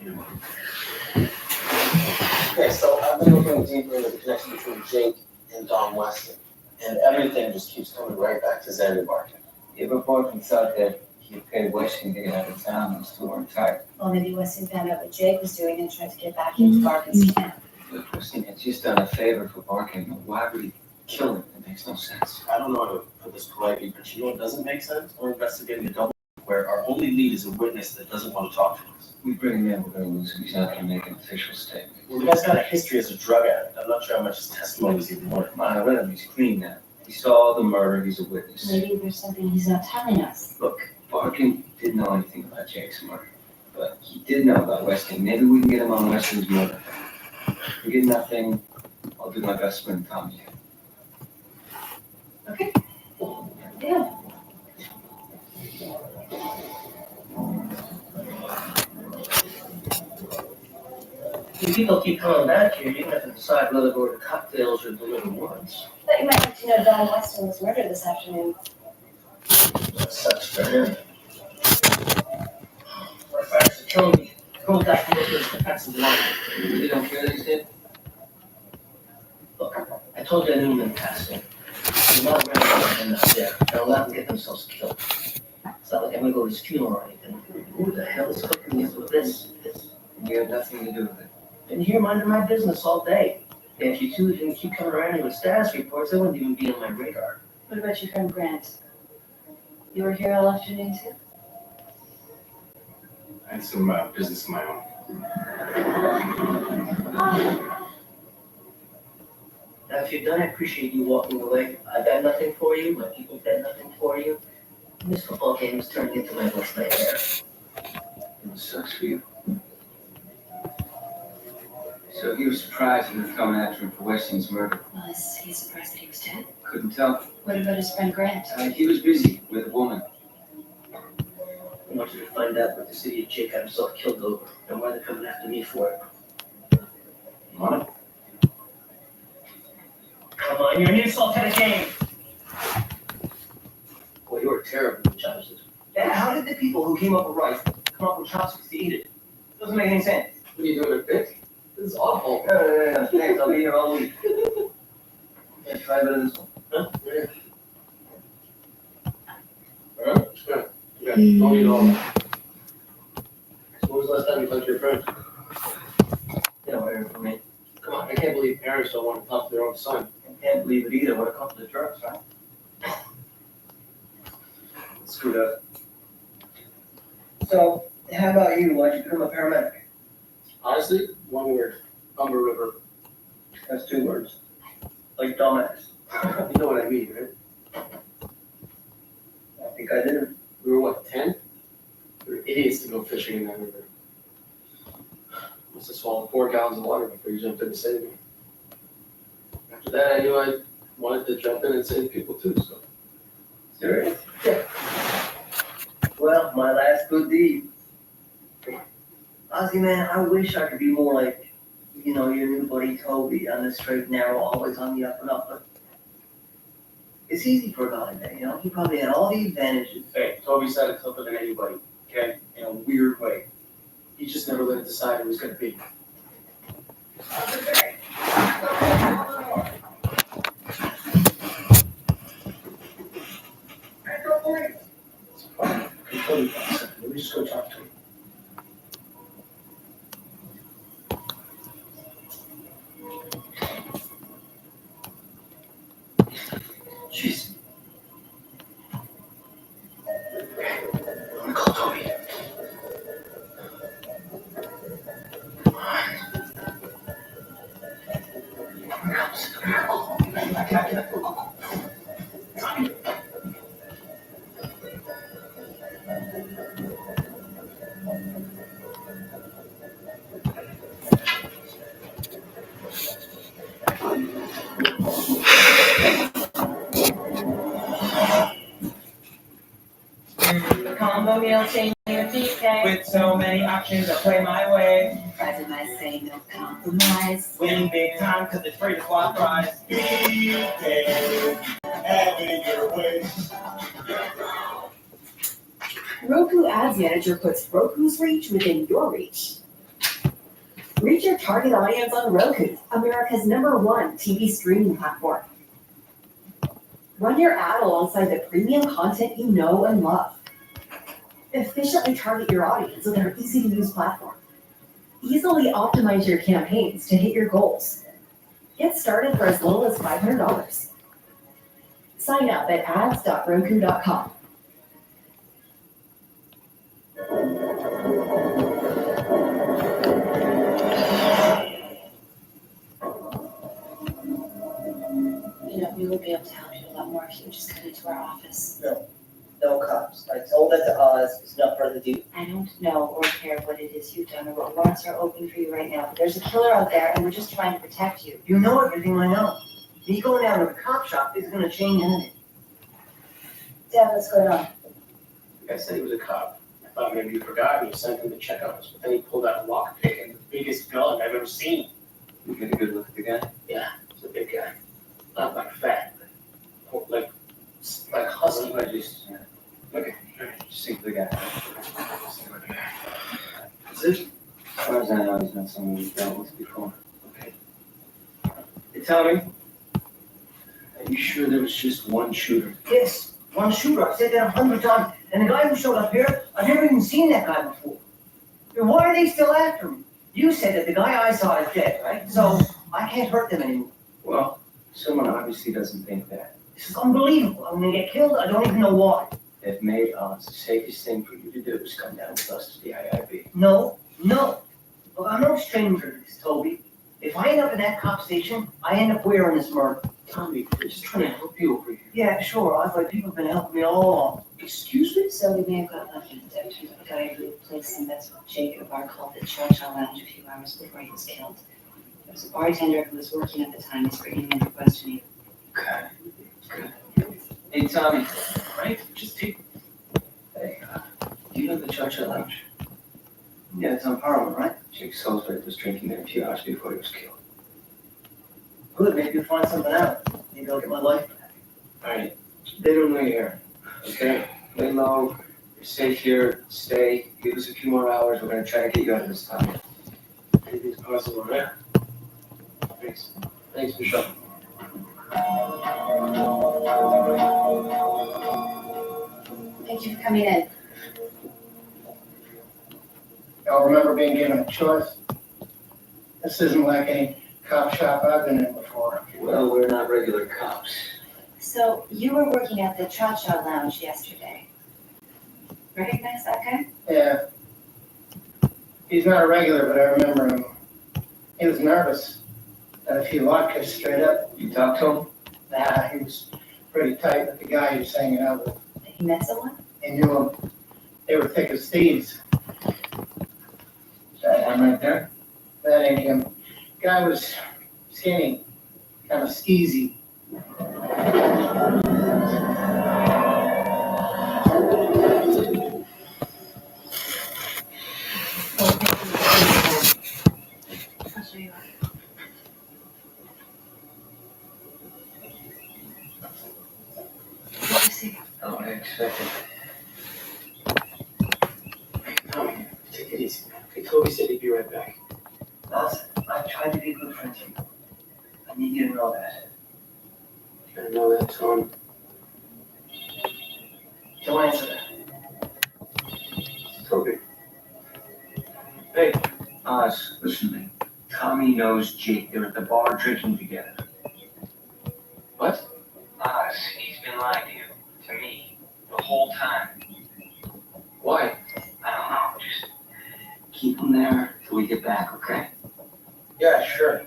You're welcome. Okay, so I've been looking deeper into the connection between Jake and Don Weston, and everything just keeps coming right back to Xander Barton. Yeah, but Barton thought that he paid Weston to get out of town and still weren't tired. Well, maybe Weston found out what Jake was doing and tried to get back into Barton's camp. But Weston had just done a favor for Barton. Why would he kill him? It makes no sense. I don't know how to put this politely, but you know what doesn't make sense? We're investigating a double where our only lead is a witness that doesn't want to talk to us. We bring him in, we're going to lose him. He's not going to make an official statement. Well, the guy's got a history as a drug addict. I'm not sure how much his testimony is even worth. Come on, let him. He's clean now. He saw the murder. He's a witness. Maybe there's something he's not telling us. Look, Barton didn't know anything about Jake's murder, but he did know about Weston. Maybe we can get him on Weston's murder. If we get nothing, I'll do my best to bring Tommy in. Okay. Yeah. If people keep coming back here, you're gonna have to decide whether to order cocktails or deliver ones. Thought you might like to know Don Weston was murdered this afternoon. That sucks for him. Our facts are killing me. Go back and look at the facts of the line. You really don't care that he's dead? Look, I told you I knew him in passing. I'm not around and not there. They'll let them get themselves killed. It's not like I'm gonna go to his funeral or anything. Who the hell is cooking me with this? You have nothing to do with it. Been here minding my business all day. And if you two didn't keep coming around here with status reports, they wouldn't even be on my radar. What about your friend Grant? You were here all afternoon too? I had some business of my own. Now, if you're done, I appreciate you walking away. I got nothing for you. My people got nothing for you. And this football game is turning into my worst nightmare. It sucks for you. So he was surprised when they were coming after him for Weston's murder. Well, is he surprised that he was dead? Couldn't tell. What about his friend Grant? He was busy with a woman. I want you to find out what the city of Jake got himself killed over and why they're coming after me for it. What? Come on, you're an insult to the game. Boy, you're terrible with chopsticks. Yeah, how did the people who came up with rice come up with chopsticks to eat it? Doesn't make any sense. What are you doing, Vic? This is awful. Yeah, thanks. I'll be here all week. Yeah, try a bit of this one. Huh? Yeah. All right? Good. Yeah, don't eat all. So when was the last time you talked to your friends? You know, hear from me. Come on, I can't believe parents don't want to talk to their own son. I can't believe it either. What a couple of jerks, right? Screwed up. So, how about you? Why'd you become a paramedic? Honestly, one word. Umber River. That's 2 words. Like dumbass. You know what I mean, right? I think I did. We were what, 10? We were idiots to go fishing in that river. Must have swallowed 4 gallons of water before you jumped in to save me. After that, I knew I wanted to jump in and save people too, so. Serious? Yeah. Well, my last good deed. Ozzy, man, I wish I could be more like, you know, your new buddy Toby, on the straight and narrow, always on the up and up, but it's easy for a guy like that, you know? He probably had all the advantages. Hey, Toby said it tougher than anybody, okay? In a weird way. He just never let it decide who was gonna be. It's fine. Toby, let me just go talk to him. Jeez. I'm gonna call Toby. combo meal, change your DK. With so many options, I play my way. Fries and I say no compromise. Winning big time, cause it's free to swap fries. DK, have it your way. Roku Ads Manager puts Roku's reach within your reach. Reach your target audience on Roku, America's #1 TV streaming platform. Run your ad alongside the premium content you know and love. Efficiently target your audience with our easy-to-use platform. Easily optimize your campaigns to hit your goals. Get started for as little as $500. Sign up at ads.roku.com. You know, we would be able to help you a lot more if you would just come into our office. No cops. I told that to Oz. It's not further ado. I don't know or care what it is you've done or what warrants are open for you right now, but there's a killer out there and we're just trying to protect you. You know everything I know. Me going down to the cop shop isn't gonna change anything. Dad, what's going on? The guy said he was a cop. I thought maybe you forgot and you sent him to check on us, but then he pulled out a lockpick and the biggest gun I've ever seen. You get a good look at the guy? Yeah, he's a big guy. Not like fat, but like husky. Okay, just think of the guy. Is it? As far as I know, he's not someone we've dealt with before. Okay. You tell me? Are you sure there was just one shooter? Yes, one shooter. I've said that 100 times. And the guy who showed up here, I've never even seen that guy before. Then why are they still after me? You said that the guy I saw is dead, right? So I can't hurt them anymore. Well, someone obviously doesn't think that. This is unbelievable. I'm gonna get killed. I don't even know why. They've made odds. The safest thing for you to do is come down with us to the IIB. No. Look, I'm no stranger to this, Toby. If I end up in that cop station, I end up wearing this murder. Tommy, we're just trying to help you over here. Yeah, sure. I was like, people have been helping me all along. Excuse me? So we may have got lucky and detected a guy who placed in that's what Jacob Bar called the Churchill Lounge a few hours before he was killed. There was a bartender who was working at the time. He's bringing him in for questioning. Okay. Good. Hey, Tommy. Right? Just take. Hey, do you know the Churchill Lounge? Yeah, it's on Parliament, right? Jake Salisbury was drinking there a few hours before he was killed. Good, maybe you'll find something out. Maybe I'll get my life back. Alright, they don't know you're here. Okay? Lay low, you're safe here, stay, give us a few more hours, we're gonna try to get you out of this town. Anything's possible, right? Thanks. Thanks for showing. Thank you for coming in. Y'all remember being given a choice? This isn't like any cop shop I've been in before. Well, we're not regular cops. So you were working at the Cha-Cha Lounge yesterday. Recognize that guy? Yeah. He's not a regular, but I remember him. He was nervous. Had a few vodkas straight up. You talked to him? Nah, he was pretty tight with the guy he was hanging out with. He met someone? He knew him. They were thick as thieves. That him right there? That ain't him. Guy was skinny, kind of skeezy. I'll show you. What did you see? Oh, I expected. Tommy, take it easy. Okay, Toby said he'd be right back. Listen, I tried to be a good friend to you. I need you to know that. I know that, Tom. Don't answer that. Toby. Hey. Oz, listen to me. Tommy knows Jake. They're at the bar drinking together. What? Oz, he's been lying to you. To me. The whole time. Why? I don't know. Just keep him there till we get back, okay? Yeah, sure.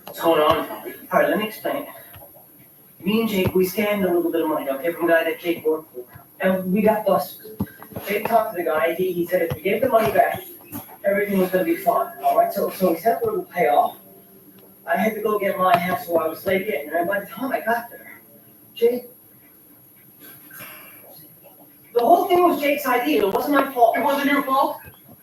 What's going on, Tommy? All right, let me explain. Me and Jake, we scammed a little bit of money, okay, from a guy that Jake worked for. And we got busted. Jake talked to the guy. He said if we gave the money back, everything was going to be fine. All right, so he set up a little payoff. I had to go get my half, so I was late getting there. By the time I got there, Jake. The whole thing was Jake's idea. It wasn't my fault. It wasn't your fault?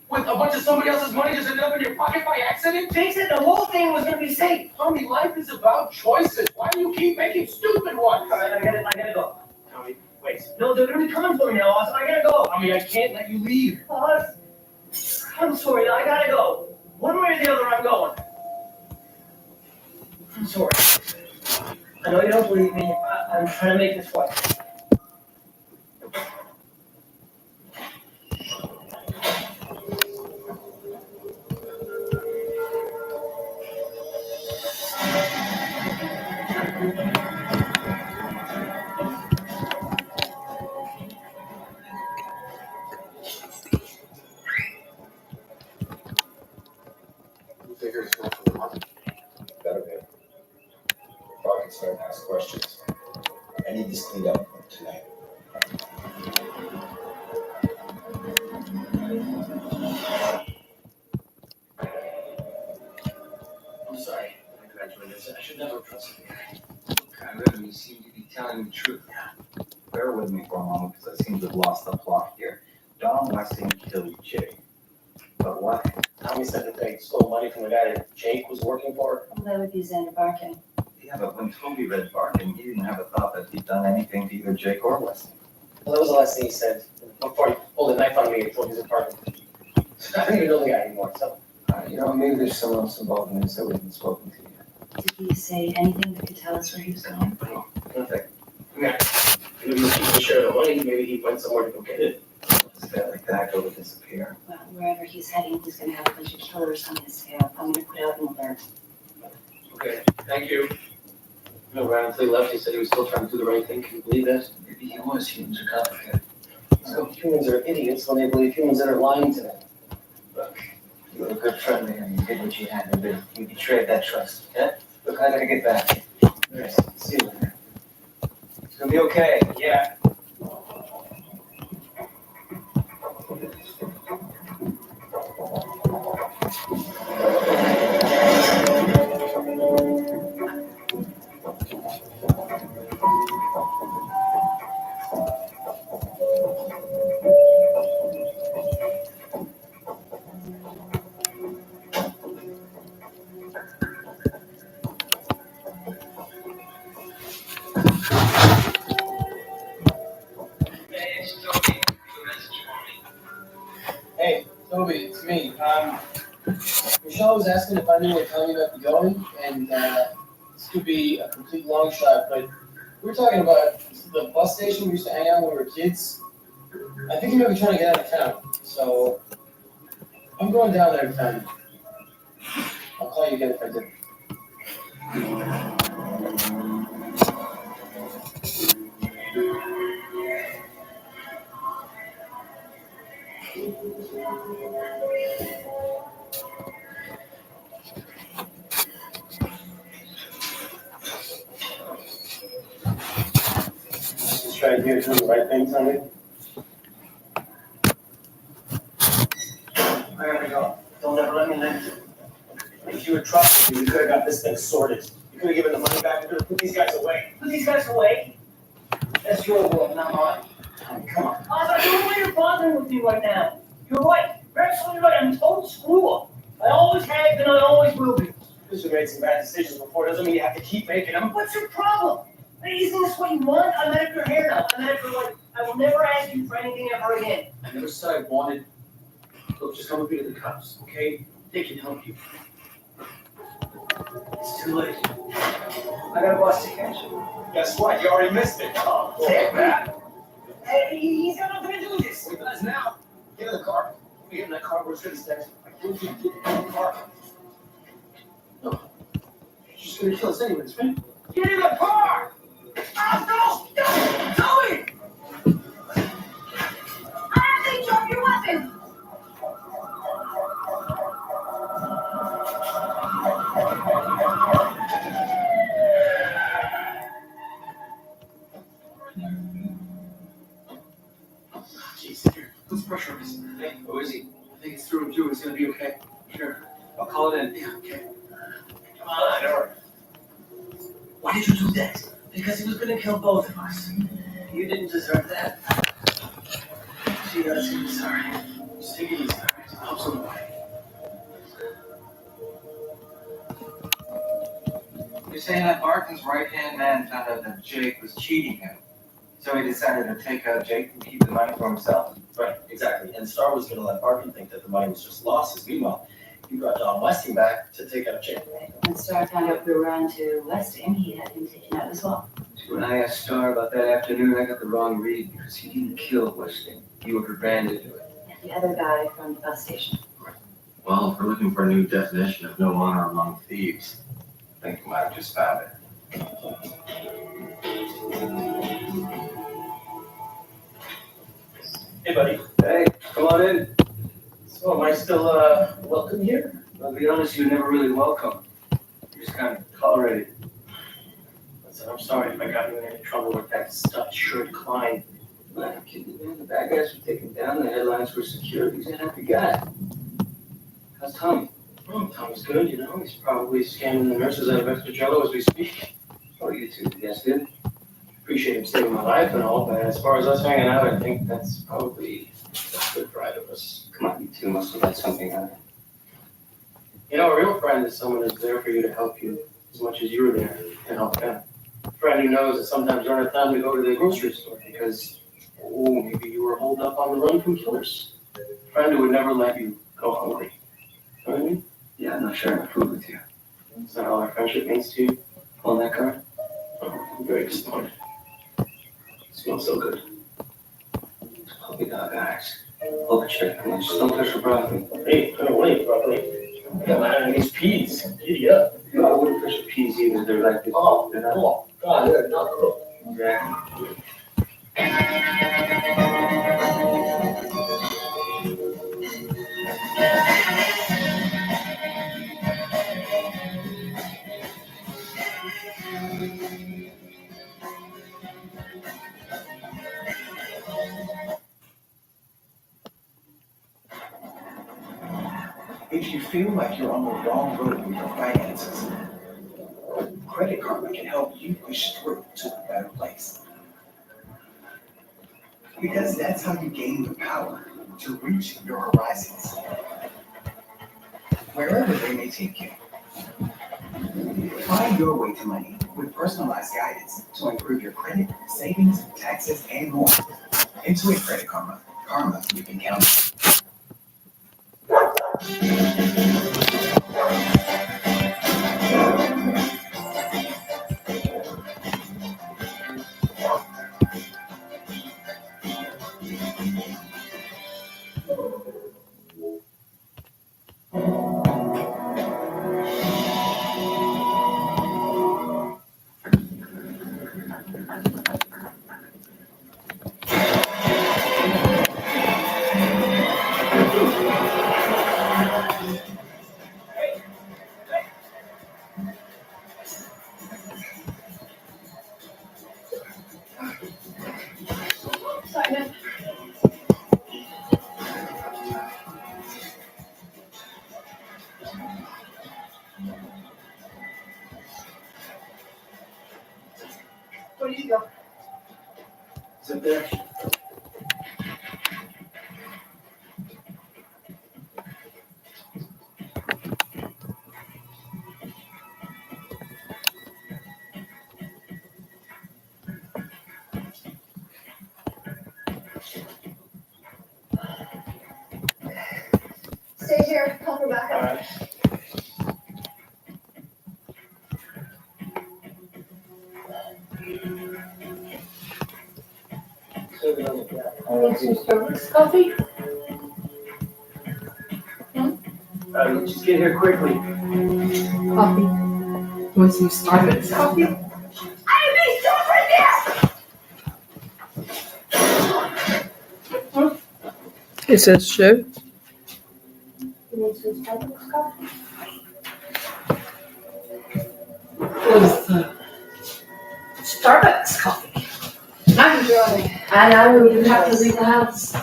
With a bunch of somebody else's money just ended up in your pocket by accident? Jake said the whole thing was going to be safe. Tommy, life is about choices. Why do you keep making stupid ones? All right, I gotta go. Tommy, wait. No, they're going to be coming for me now, Austin. I gotta go. Tommy, I can't let you leave. I'm sorry, I gotta go. One way or the other, I'm going. I'm sorry. I know you don't believe me. I'm trying to make this right. You figure it's going for the money? Better be. Before I can start to ask questions, I need this cleaned up tonight. I'm sorry. I congratulate you. I should never have trusted you. Kyra, you seem to be telling me the truth. Bear with me for a moment because I seem to have lost the plot here. Don Weston killed Jay. But what? Tommy said that they stole money from the guy that Jake was working for. Well, that would be Xander Barkin. Yeah, but when Toby read Barkin, he didn't have a thought that he'd done anything to either Jake or Weston. Well, that was the last thing he said before he pulled a knife on me and told his apartment. I don't even know the guy anymore, so. Maybe there's someone else involved in this that we haven't spoken to yet. Did he say anything that could tell us where he was going? No, nothing. Yeah. Maybe he was sharing the money. Maybe he went somewhere to go get it. Does a guy like that go to disappear? Well, wherever he's heading, he's going to have a bunch of killers on his tail. I'm going to put out an alert. Okay, thank you. Right until he left, he said he was still trying to do the right thing. Can you believe that? Maybe he was. Humans are complicated. So humans are idiots when they believe humans that are lying to them. Look, you were a good friend to him. You did what you had to do. You betrayed that trust. Yeah? Look, I gotta get back. Yes. See you later. It's gonna be okay. Yeah. Hey, Toby, it's me. Michelle was asking if I knew where Tommy might be going, and this could be a complete long shot, but we were talking about the bus station we used to hang out when we were kids. I think he might be trying to get out of town, so I'm going down there to find him. I'll call you again if I do. Just try to do the right thing, Tommy. I gotta go. Don't ever let me leave. If you had trusted me, we could have got this thing sorted. You could have given the money back. We could have put these guys away. Put these guys away. That's your world, not mine. Tommy, come on. I don't know why you're bothering with me right now. You're right. You're absolutely right. I'm a total screw up. I always have been, I always will be. Because you made some bad decisions before doesn't mean you have to keep making them. What's your problem? Isn't this what you want? I'm out of your hair now. I'm out of your life. I will never ask you for anything ever again. I never said I wanted. Look, just come with me to the cops, okay? They can help you. It's too late. I got a bus to catch. Guess what? You already missed it. Oh, take that. Hey, he's got nothing to do with this. He does now. Get in the car. We get in that car. We're straight to steps. I told you to get in the car. No. She's gonna kill us anyways, right? Get in the car! Oh, no! Zoe! I think drop your weapon! Jeez, here. Let's pressure this. Hey, who is he? I think it's through and through. It's gonna be okay. Sure. I'll call it in. Yeah, okay. Come Fine, all right. Why did you do that? Because he was gonna kill both of us. You didn't deserve that. So you gotta say you're sorry. Just take it easy, all right? I'll help someone. You're saying that Barton's right-hand man found out that Jake was cheating him. So he decided to take out Jake and keep the money for himself. Right, exactly. And Star was gonna let Barton think that the money was just losses. Meanwhile, he brought Don Westing back to take out Jake. When Star found out we were on to Westing, he had him taken out as well. When I asked Star about that afternoon, I got the wrong read because he didn't kill Westing. He ordered Brand to do it. And the other guy from the bus station. Well, if we're looking for a new definition of no honor among thieves, I think we might have just found it. Hey, buddy. Hey, come on in. So am I still welcome here? I'll be honest, you're never really welcome. You're just kind of tolerated. Listen, I'm sorry if I got you in any trouble with that stuffed shirt Klein. I'm not kidding, man. The bad guys were taken down. The headlines were secured. He's a happy guy. How's Tommy? Oh, Tommy's good, you know. He's probably scamming the nurses out of extra jello as we speak. Oh, you two, yes, good. Appreciate him saving my life and all, but as far as us hanging out, I think that's probably good for either of us. Come on, you two must have let something out. You know, a real friend is someone who's there for you to help you as much as you're there to help them. A friend who knows that sometimes you don't have time to go to the grocery store because, maybe you were holed up on the run from killers. A friend who would never let you go hungry. You know what I mean? Yeah, I'm not sharing my food with you. Is that all our friendship means to you? On that card? Oh, I'm very disappointed. It smells so good. Puppy dog eyes. Look at you. Come on, just don't touch your broccoli. Hey, I don't want any broccoli. I got my eye on these peas. Giddy up. No, I wouldn't touch the peas either. They're like this. They're not. Oh, God, they're not cooked. Exactly. If you feel like you're on the wrong road with your finances, Credit Karma can help you push through to a better place. Because that's how you gain the power to reach your horizons, wherever they may take you. Find your way to money with personalized guidance to improve your credit, savings, taxes, and more. Intuit Credit Karma. Karma you can count on. Simon. Where do you go? Sit there. Stay here. I'll come back. All right. I want some Starbucks coffee. Just get here quickly. Coffee. You want some Starbucks coffee? I need stuff right now! It says show. You need some Starbucks coffee? What is the Starbucks coffee? I'm driving. I know, you have to leave the house.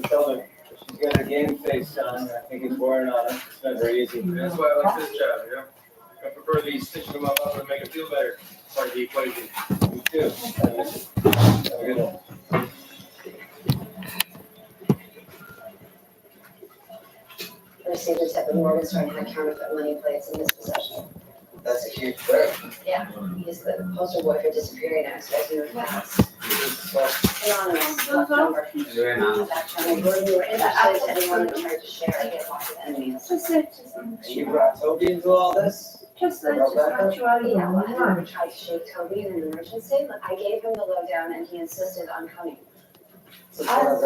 Tell her she's got her game face on. I think it's wearing on her. It's never easy. That's why I like this job, you know? I prefer these stitching them up to make it feel better. Part of the equation. Me too. Have a good one. The receivers at the mortgage store had counterfeit money plates in his possession. That's a huge break. Yeah, he's the poster boy for disappearing extras in the past. Anonymous, left number. That time, where we were interested to anyone who tried to share a hit lots of enemies. And you brought Toby into all this? Just got you out of here. Well, I never tried to shake Toby in an emergency, but I gave him the lowdown and he insisted on coming. Got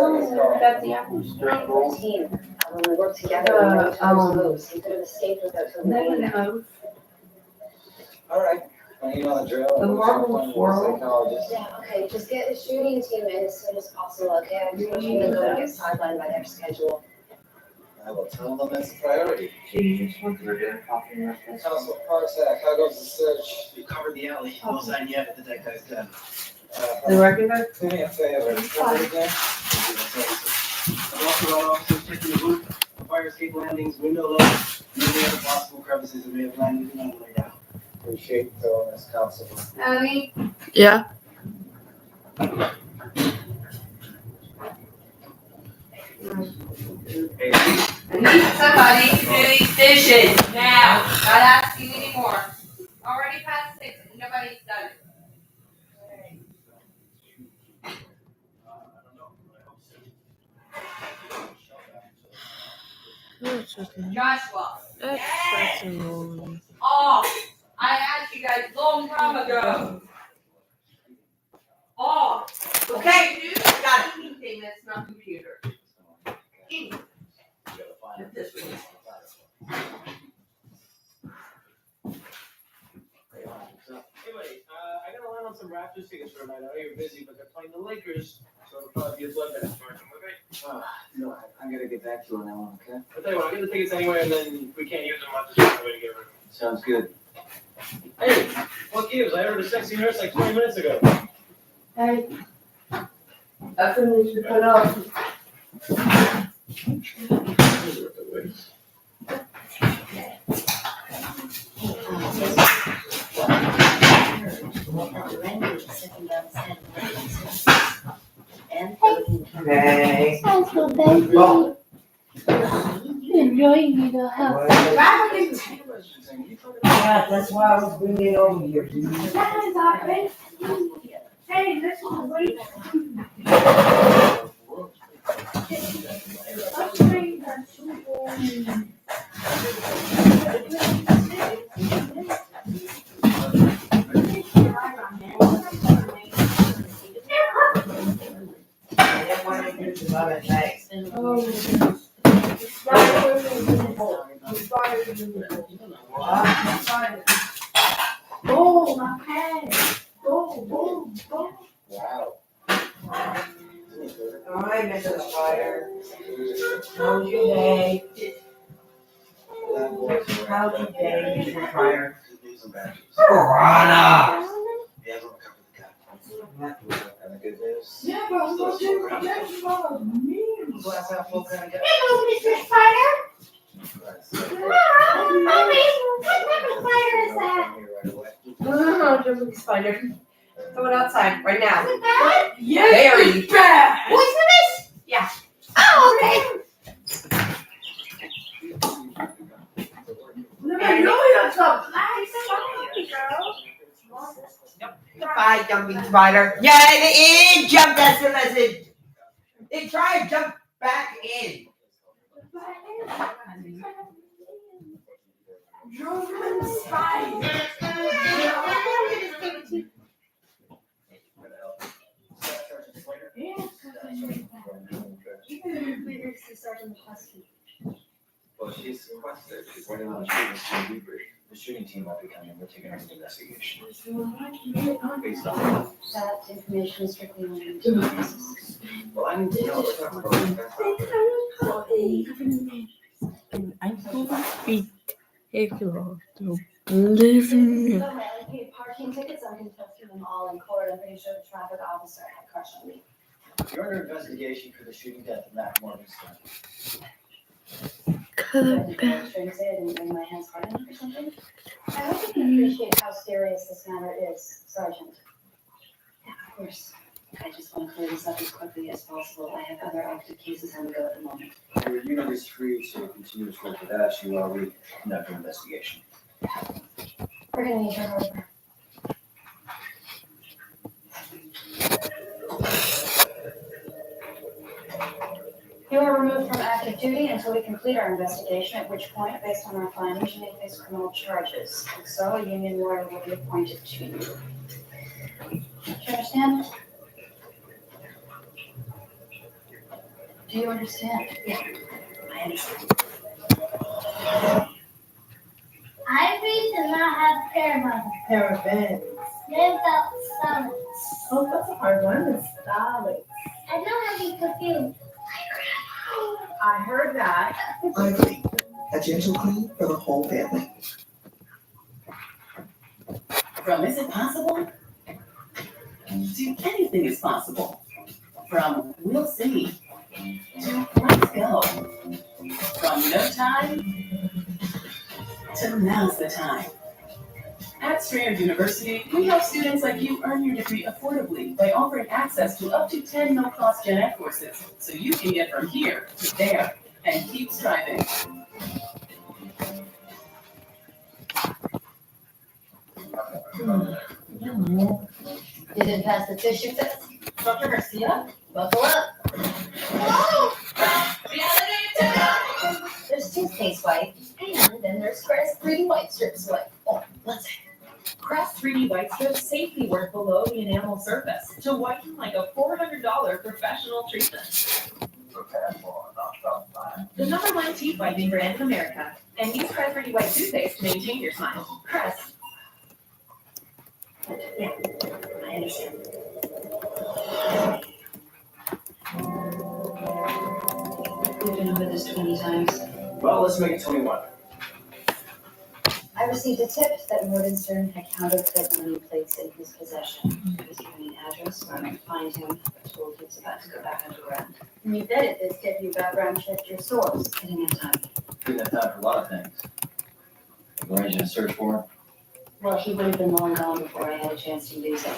the apple We're a team. When we work together, we know each other's moves. He could have escaped without Toby being there. All right. Well, you know the drill. The marble swirl. Psychologist. Yeah, okay, just get the shooting team in as soon as possible, okay? I don't want you to go and get sidelined by their schedule. I will tell them it's a priority. She just went to her dinner coffee and Council Parksack, how goes the search? We covered the alley. No sign yet that that guy's done. The regular? Do me a favor. Cover it again. Also, all officers checking the roof, fire escape landings, window locks, and any other possible crevices that may have landed on the way down. Appreciate the thoroughness, Council. Abby? Yeah. Somebody do these dishes now. Not asking anymore. Already past 6 and nobody's done it. That's okay. Joshua. That's Yes. annoying. Oh, I asked you guys long time ago. Oh, okay, dude, got anything that's not computer. Anything. But this one is. Anyway, I gotta line on some Raptors tickets for tonight. I know you're busy, but they're playing the Lakers, so it'll probably be a bloodbath for them, okay? No, I'm gonna get back to you on that one, okay? I'll tell you what, I'll get the tickets anyway, and then if we can't use them, I'll just find a way to get rid of them. Sounds good. Hey, what gives? I heard a sexy nurse like 20 minutes ago. Hey, I finished to put up. Hey. Well, enjoying me the house. Yeah, that's why I was bringing it over here. That is all right. Hey, this one's great. Oh, my pad. Go, go, go. Wow. All right, Mrs. Spider. How's your day? How's your day, Mrs. Spider? Piranha! And the good news? Yeah, but I'm not doing protection on me. Glass half full kind of guy. Hello, Mr. Spider. Mommy, what type of spider is that? Oh, jumping spider. Throw it outside right now. Is it bad? Yes, very bad. Poisonous? Yeah. Oh, okay. Bye, jumping spider. Yeah, it jumped. That's the message. It tried to jump back in. Jumping spider. Well, she's sequestered. She's waiting on a shooting team. The shooting team will be coming. We're taking her into investigation. Based on That information is strictly on your basis. well, I need to know what's up about I'm going to speak. If you want to. Living. So I paid parking tickets, I'm contesting them all in court. I'm pretty sure the traffic officer had a crush on me. You're under investigation for the shooting death of Matt Morgenstern. Trying to say I didn't bring my hands hard enough or something? I hope you can appreciate how serious this matter is, Sergeant. Yeah, of course. I just want to clear this up as quickly as possible. I have other active cases on the go at the moment. Your unit is free to continue its work with us. You are we conduct an investigation. We're gonna need your help. You are removed from active duty until we complete our investigation, at which point, based on our findings, you may face criminal charges. If so, a union lawyer will be appointed to you. Do you understand? Do you understand? Yeah, I understand. Ivory does not have parabens. Parabens. They've got solids. Oh, that's a hard one. It's solids. I don't have any perfume. I heard that. Ivory, a gentle clean for the whole family. From is it possible? To anything is possible. From we'll see to let's go. From no time to now's the time. At Strayer University, we help students like you earn your degree affordably by offering access to up to 10 no-cost gen ed courses, so you can get from here to there and keep striving. Didn't pass the tissue test? Dr. Garcia, buckle up. Whoa! There's toothpaste white, and then there's Crest 3D white strips white. Oh, let's see. Crest 3D white strips safely work below the enamel surface to whiten like a $400 professional treatment. The #1 teeth whitening brand in America. And use Crest 3D white toothpaste to maintain your smile. Crest. Yeah, I understand. You've been over this 20 times. Well, let's make it 21. I received a tip that Morgenstern had counterfeit money plates in his possession. I was given an address where I might find him, but told he was about to go back underground. And you bet it, this tip you background checked your source. I didn't have time. Didn't have time for a lot of things. Arranging a search for him. Well, he would have been long gone before I had a chance to do so.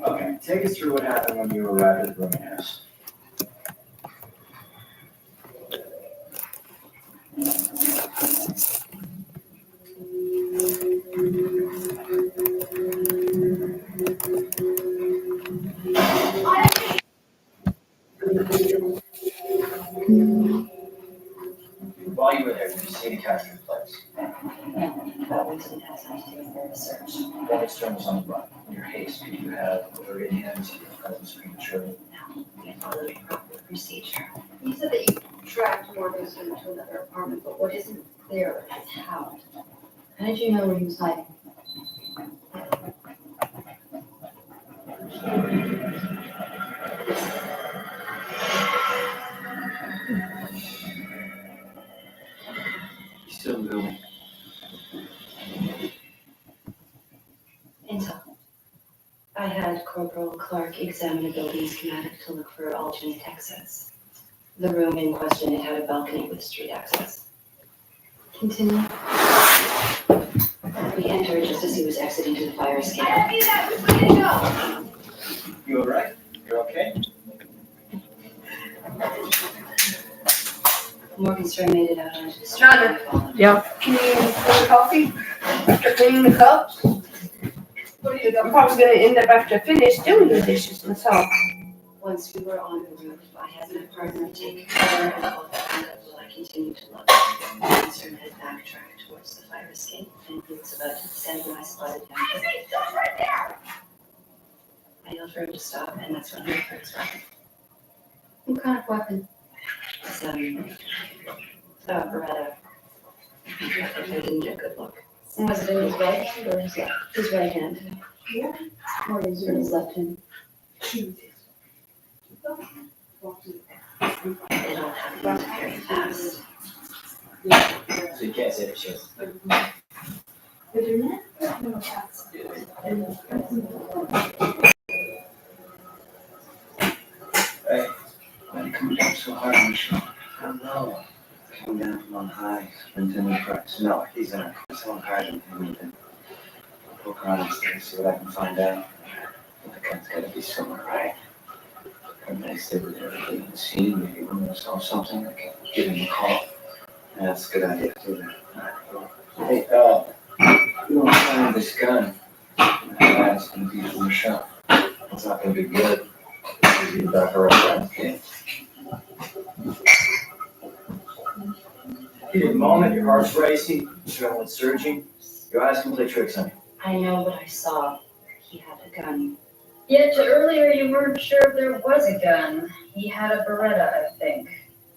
Okay, take us through what happened when you arrived at the rooming house. While you were there, did you see any captured plates? That wasn't as I did for the search. Morgenstern was on the run. In your haste, did you have order in hand to your presence prematurely? No, we followed a proper procedure. You said that you tracked Morgenstern to another apartment, but what isn't clear is how. How did you know where he was hiding? He's still in the building. Intel. I had Corporal Clark examine a building schematic to look for alternate exits. The room in question had a balcony with street access. Continue. We entered just as he was exiting to the fire escape. I don't need that. Which way to go? You alright? You're okay? Morgenstern made it out onto the street. Shonda. Yeah. Can you pour coffee after cleaning the cups? I'm probably going to end up after I finish doing the dishes myself. Once we were on the roof, I had my partner take cover and hold that hand up while I continued to look. Morgenstern had backtracked towards the fire escape, and he was about to descend when I spotted him. Right there. I yelled for him to stop, and that's when I heard his weapon. What kind of weapon? It's Beretta. I didn't get a good look. Was it in his right hand or his left? His right hand. Yeah. Morgenstern his left hand. It all happened very fast. So you can't say that shit. Hey, why are you coming down so hard on the show? I don't know. Coming down from on high, sprinting the cracks. No, he's in a someone higher than him even. I'll poke around and see what I can find out. But the guy's gotta be somewhere, right? Everybody stay with everything in the scene, maybe when we saw something, I can give him a call. Yeah, that's a good idea, do that. Hey, you don't find this gun. That's gonna be from the shop. It's not gonna be good. It's gonna be back around, okay? In a moment, your heart's racing, adrenaline's surging, your eyes can play tricks on you. I know what I saw. He had a gun. Yet earlier you weren't sure if there was a gun. He had a Beretta, I think.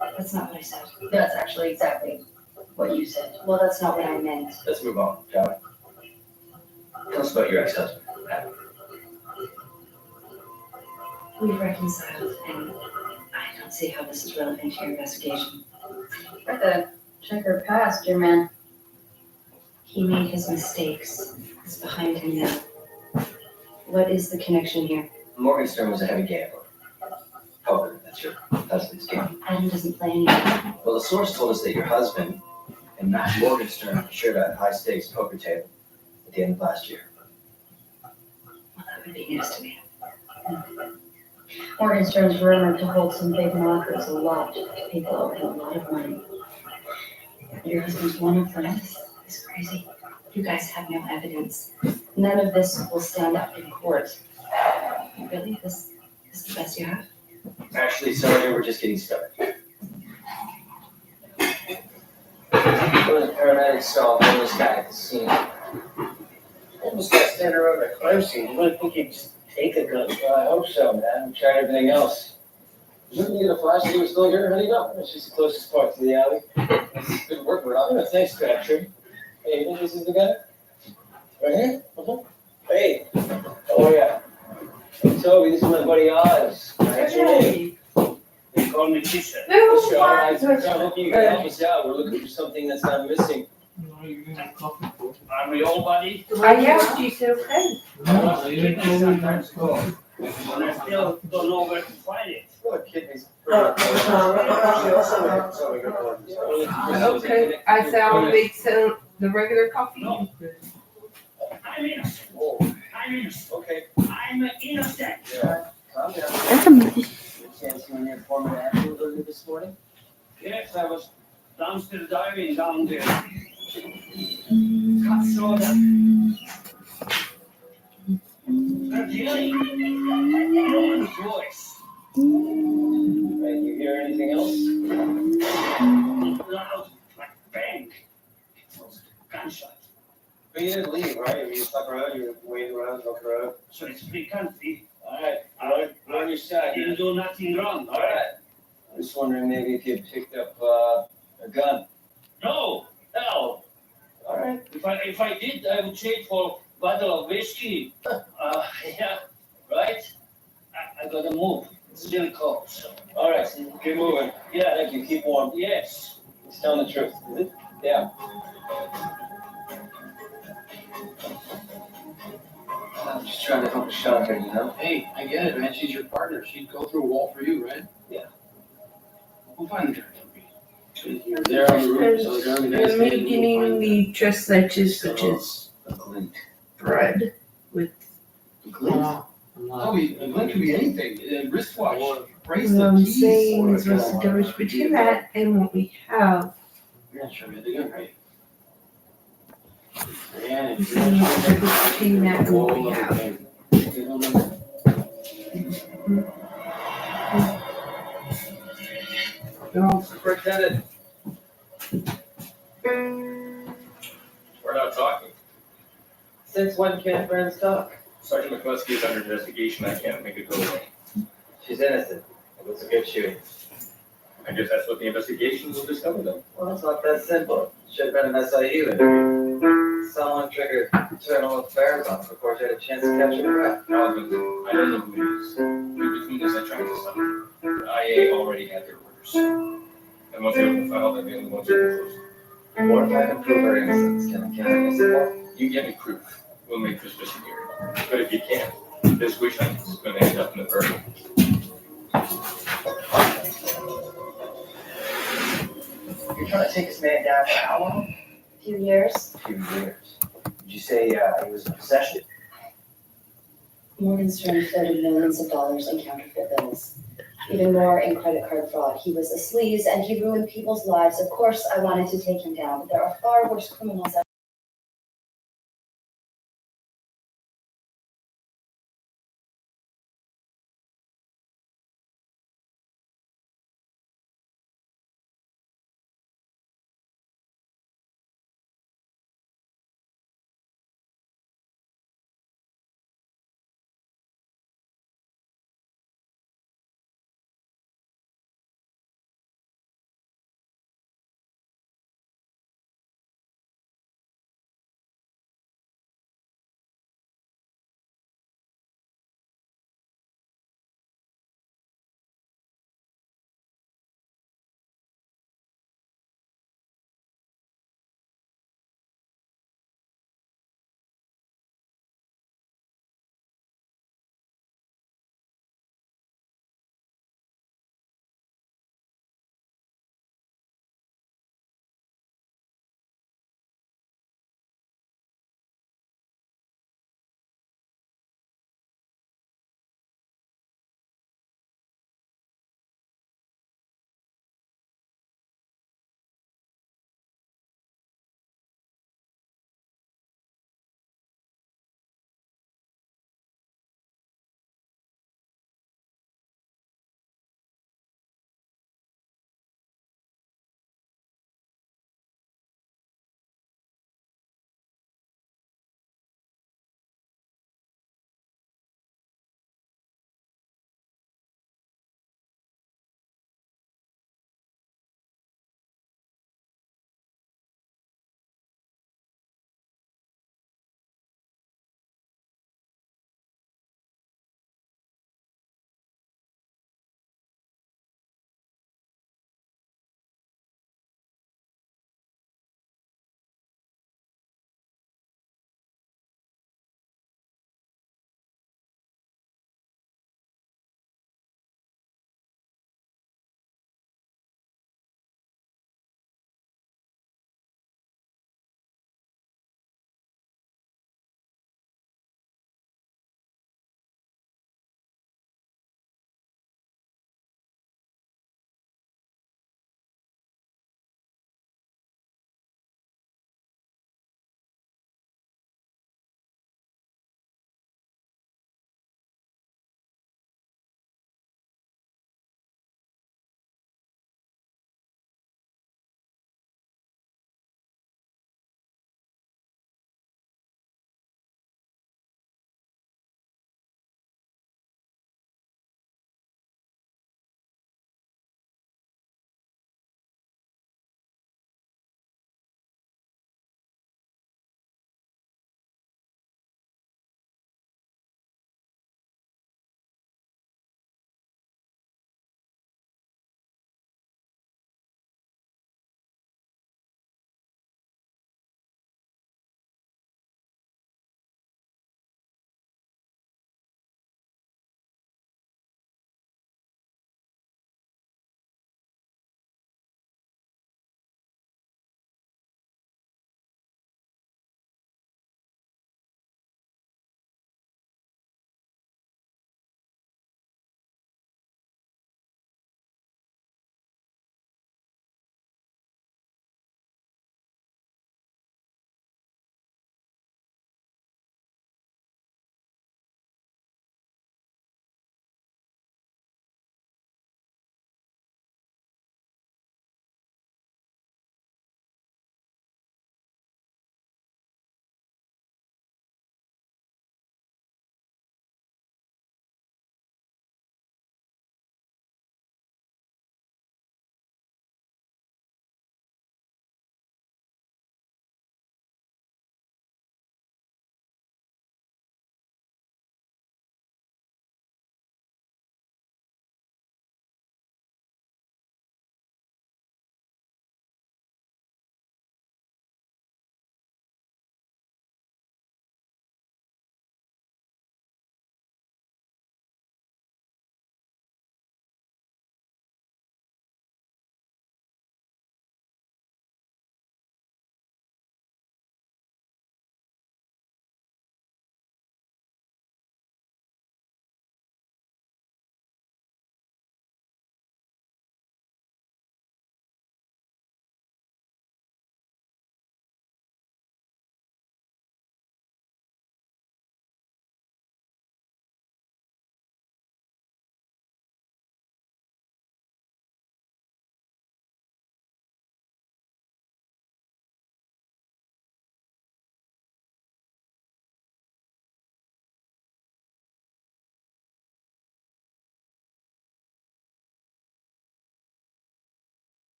That's not what I said. That's actually exactly what you said. Well, that's not what I meant. Let's move on, shall we? Tell us about your ex-husband. We've reconciled, and I don't see how this is relevant to your investigation. Try to check her past, your man. He made his mistakes. It's behind him now. What is the connection here? Morgenstern was a heavy gambler. Poker, that's your husband's game. Adam doesn't play anymore. Well, the source told us that your husband and Matt Morgenstern shared a high-stakes poker table at the end of last year. Well, that would be news to me. Morgenstern's rumored to hold some big knockers, a lot of people owe him a lot of money. Your husband's one of friends? It's crazy. You guys have no evidence. None of this will stand up in court. Really? This is the best you have? Actually, sorry, we're just getting started. One of the paramedics saw a homeless guy at the scene. Almost got standing around the crime scene. You really think he'd just take a gun? Well, I hope so, man. We tried everything else. Didn't you get a flash that he was still here, honey? No, it's just the closest part to the alley. It's good work, Rob. Yeah, thanks, Patrick. Hey, you think this is the guy? Right here? Uh-huh. Hey. Oh, yeah. Hey, Toby, this is my buddy Oz. What's your name? They call me Tisha. Tisha, all right. I'm hoping you can help us out. We're looking for something that's not missing. Are we all buddy? I asked you to, okay. Sometimes call. But I still don't know where to find it. What kidneys? Okay, I said I'll make some, the regular coffee. I'm innocent. I'm innocent. Okay. I'm innocent. Yeah. Calm down. That's a mess. You can't see when your foreman acted earlier this morning? Yes, I was downstairs diving down there. Cut soda. Really? No one's voice. And you hear anything else? Loud, like bang. Gunshot. But you didn't leave, right? You stuck around, you were waiting around, talking around. So it's free country. Alright, we're on your side. Didn't do nothing wrong. Alright. I'm just wondering maybe if you picked up a gun. No, no. Alright. If I did, I would trade for a bottle of whiskey. Yeah, right? I gotta move. It's really cold. So. Alright, keep moving. Yeah, thank you. Keep warm. Yes. He's telling the truth, is it? Yeah. I'm just trying to help a shot here, you know? Hey, I get it, man. She's your partner. She'd go through a wall for you, right? Yeah. We'll find the guy for me. You're there on the roof, so the army guys. I'm making the dress lettuce, which is A glint. bread with. Oh, a glint could be anything. A wristwatch, What bracelet, I'm keys. saying is what's the difference between that and what we have? You're not sure we had the gun, right? Yeah, What's the difference between that and what we have? They're all Superintendent. We're not talking. Since when can friends talk? Sergeant McCluskey is under investigation. I can't make it go away. She's innocent. It was a good shooting. I guess that's what the investigation will discover, though. Well, it's not that simple. Should have been an SIU. Someone triggered internal affairs on him before she had a chance to catch her breath. I don't know who it is. Read between us, I tried to stop. The IA already had their orders. And once they open the file, they're the only ones who can close it. What if I can prove our innocence? Can I miss it? You give me proof. We'll make this disappear. But if you can't, this witch hunt is going to end up in the burning. You're trying to take this man down for how long? A few years. A few years. Did you say he was in possession? Morgenstern floated millions of dollars in counterfeit bills. Even more in credit card fraud. He was a sleaze and he ruined people's lives. Of course, I wanted to take him down, but there are far worse criminals out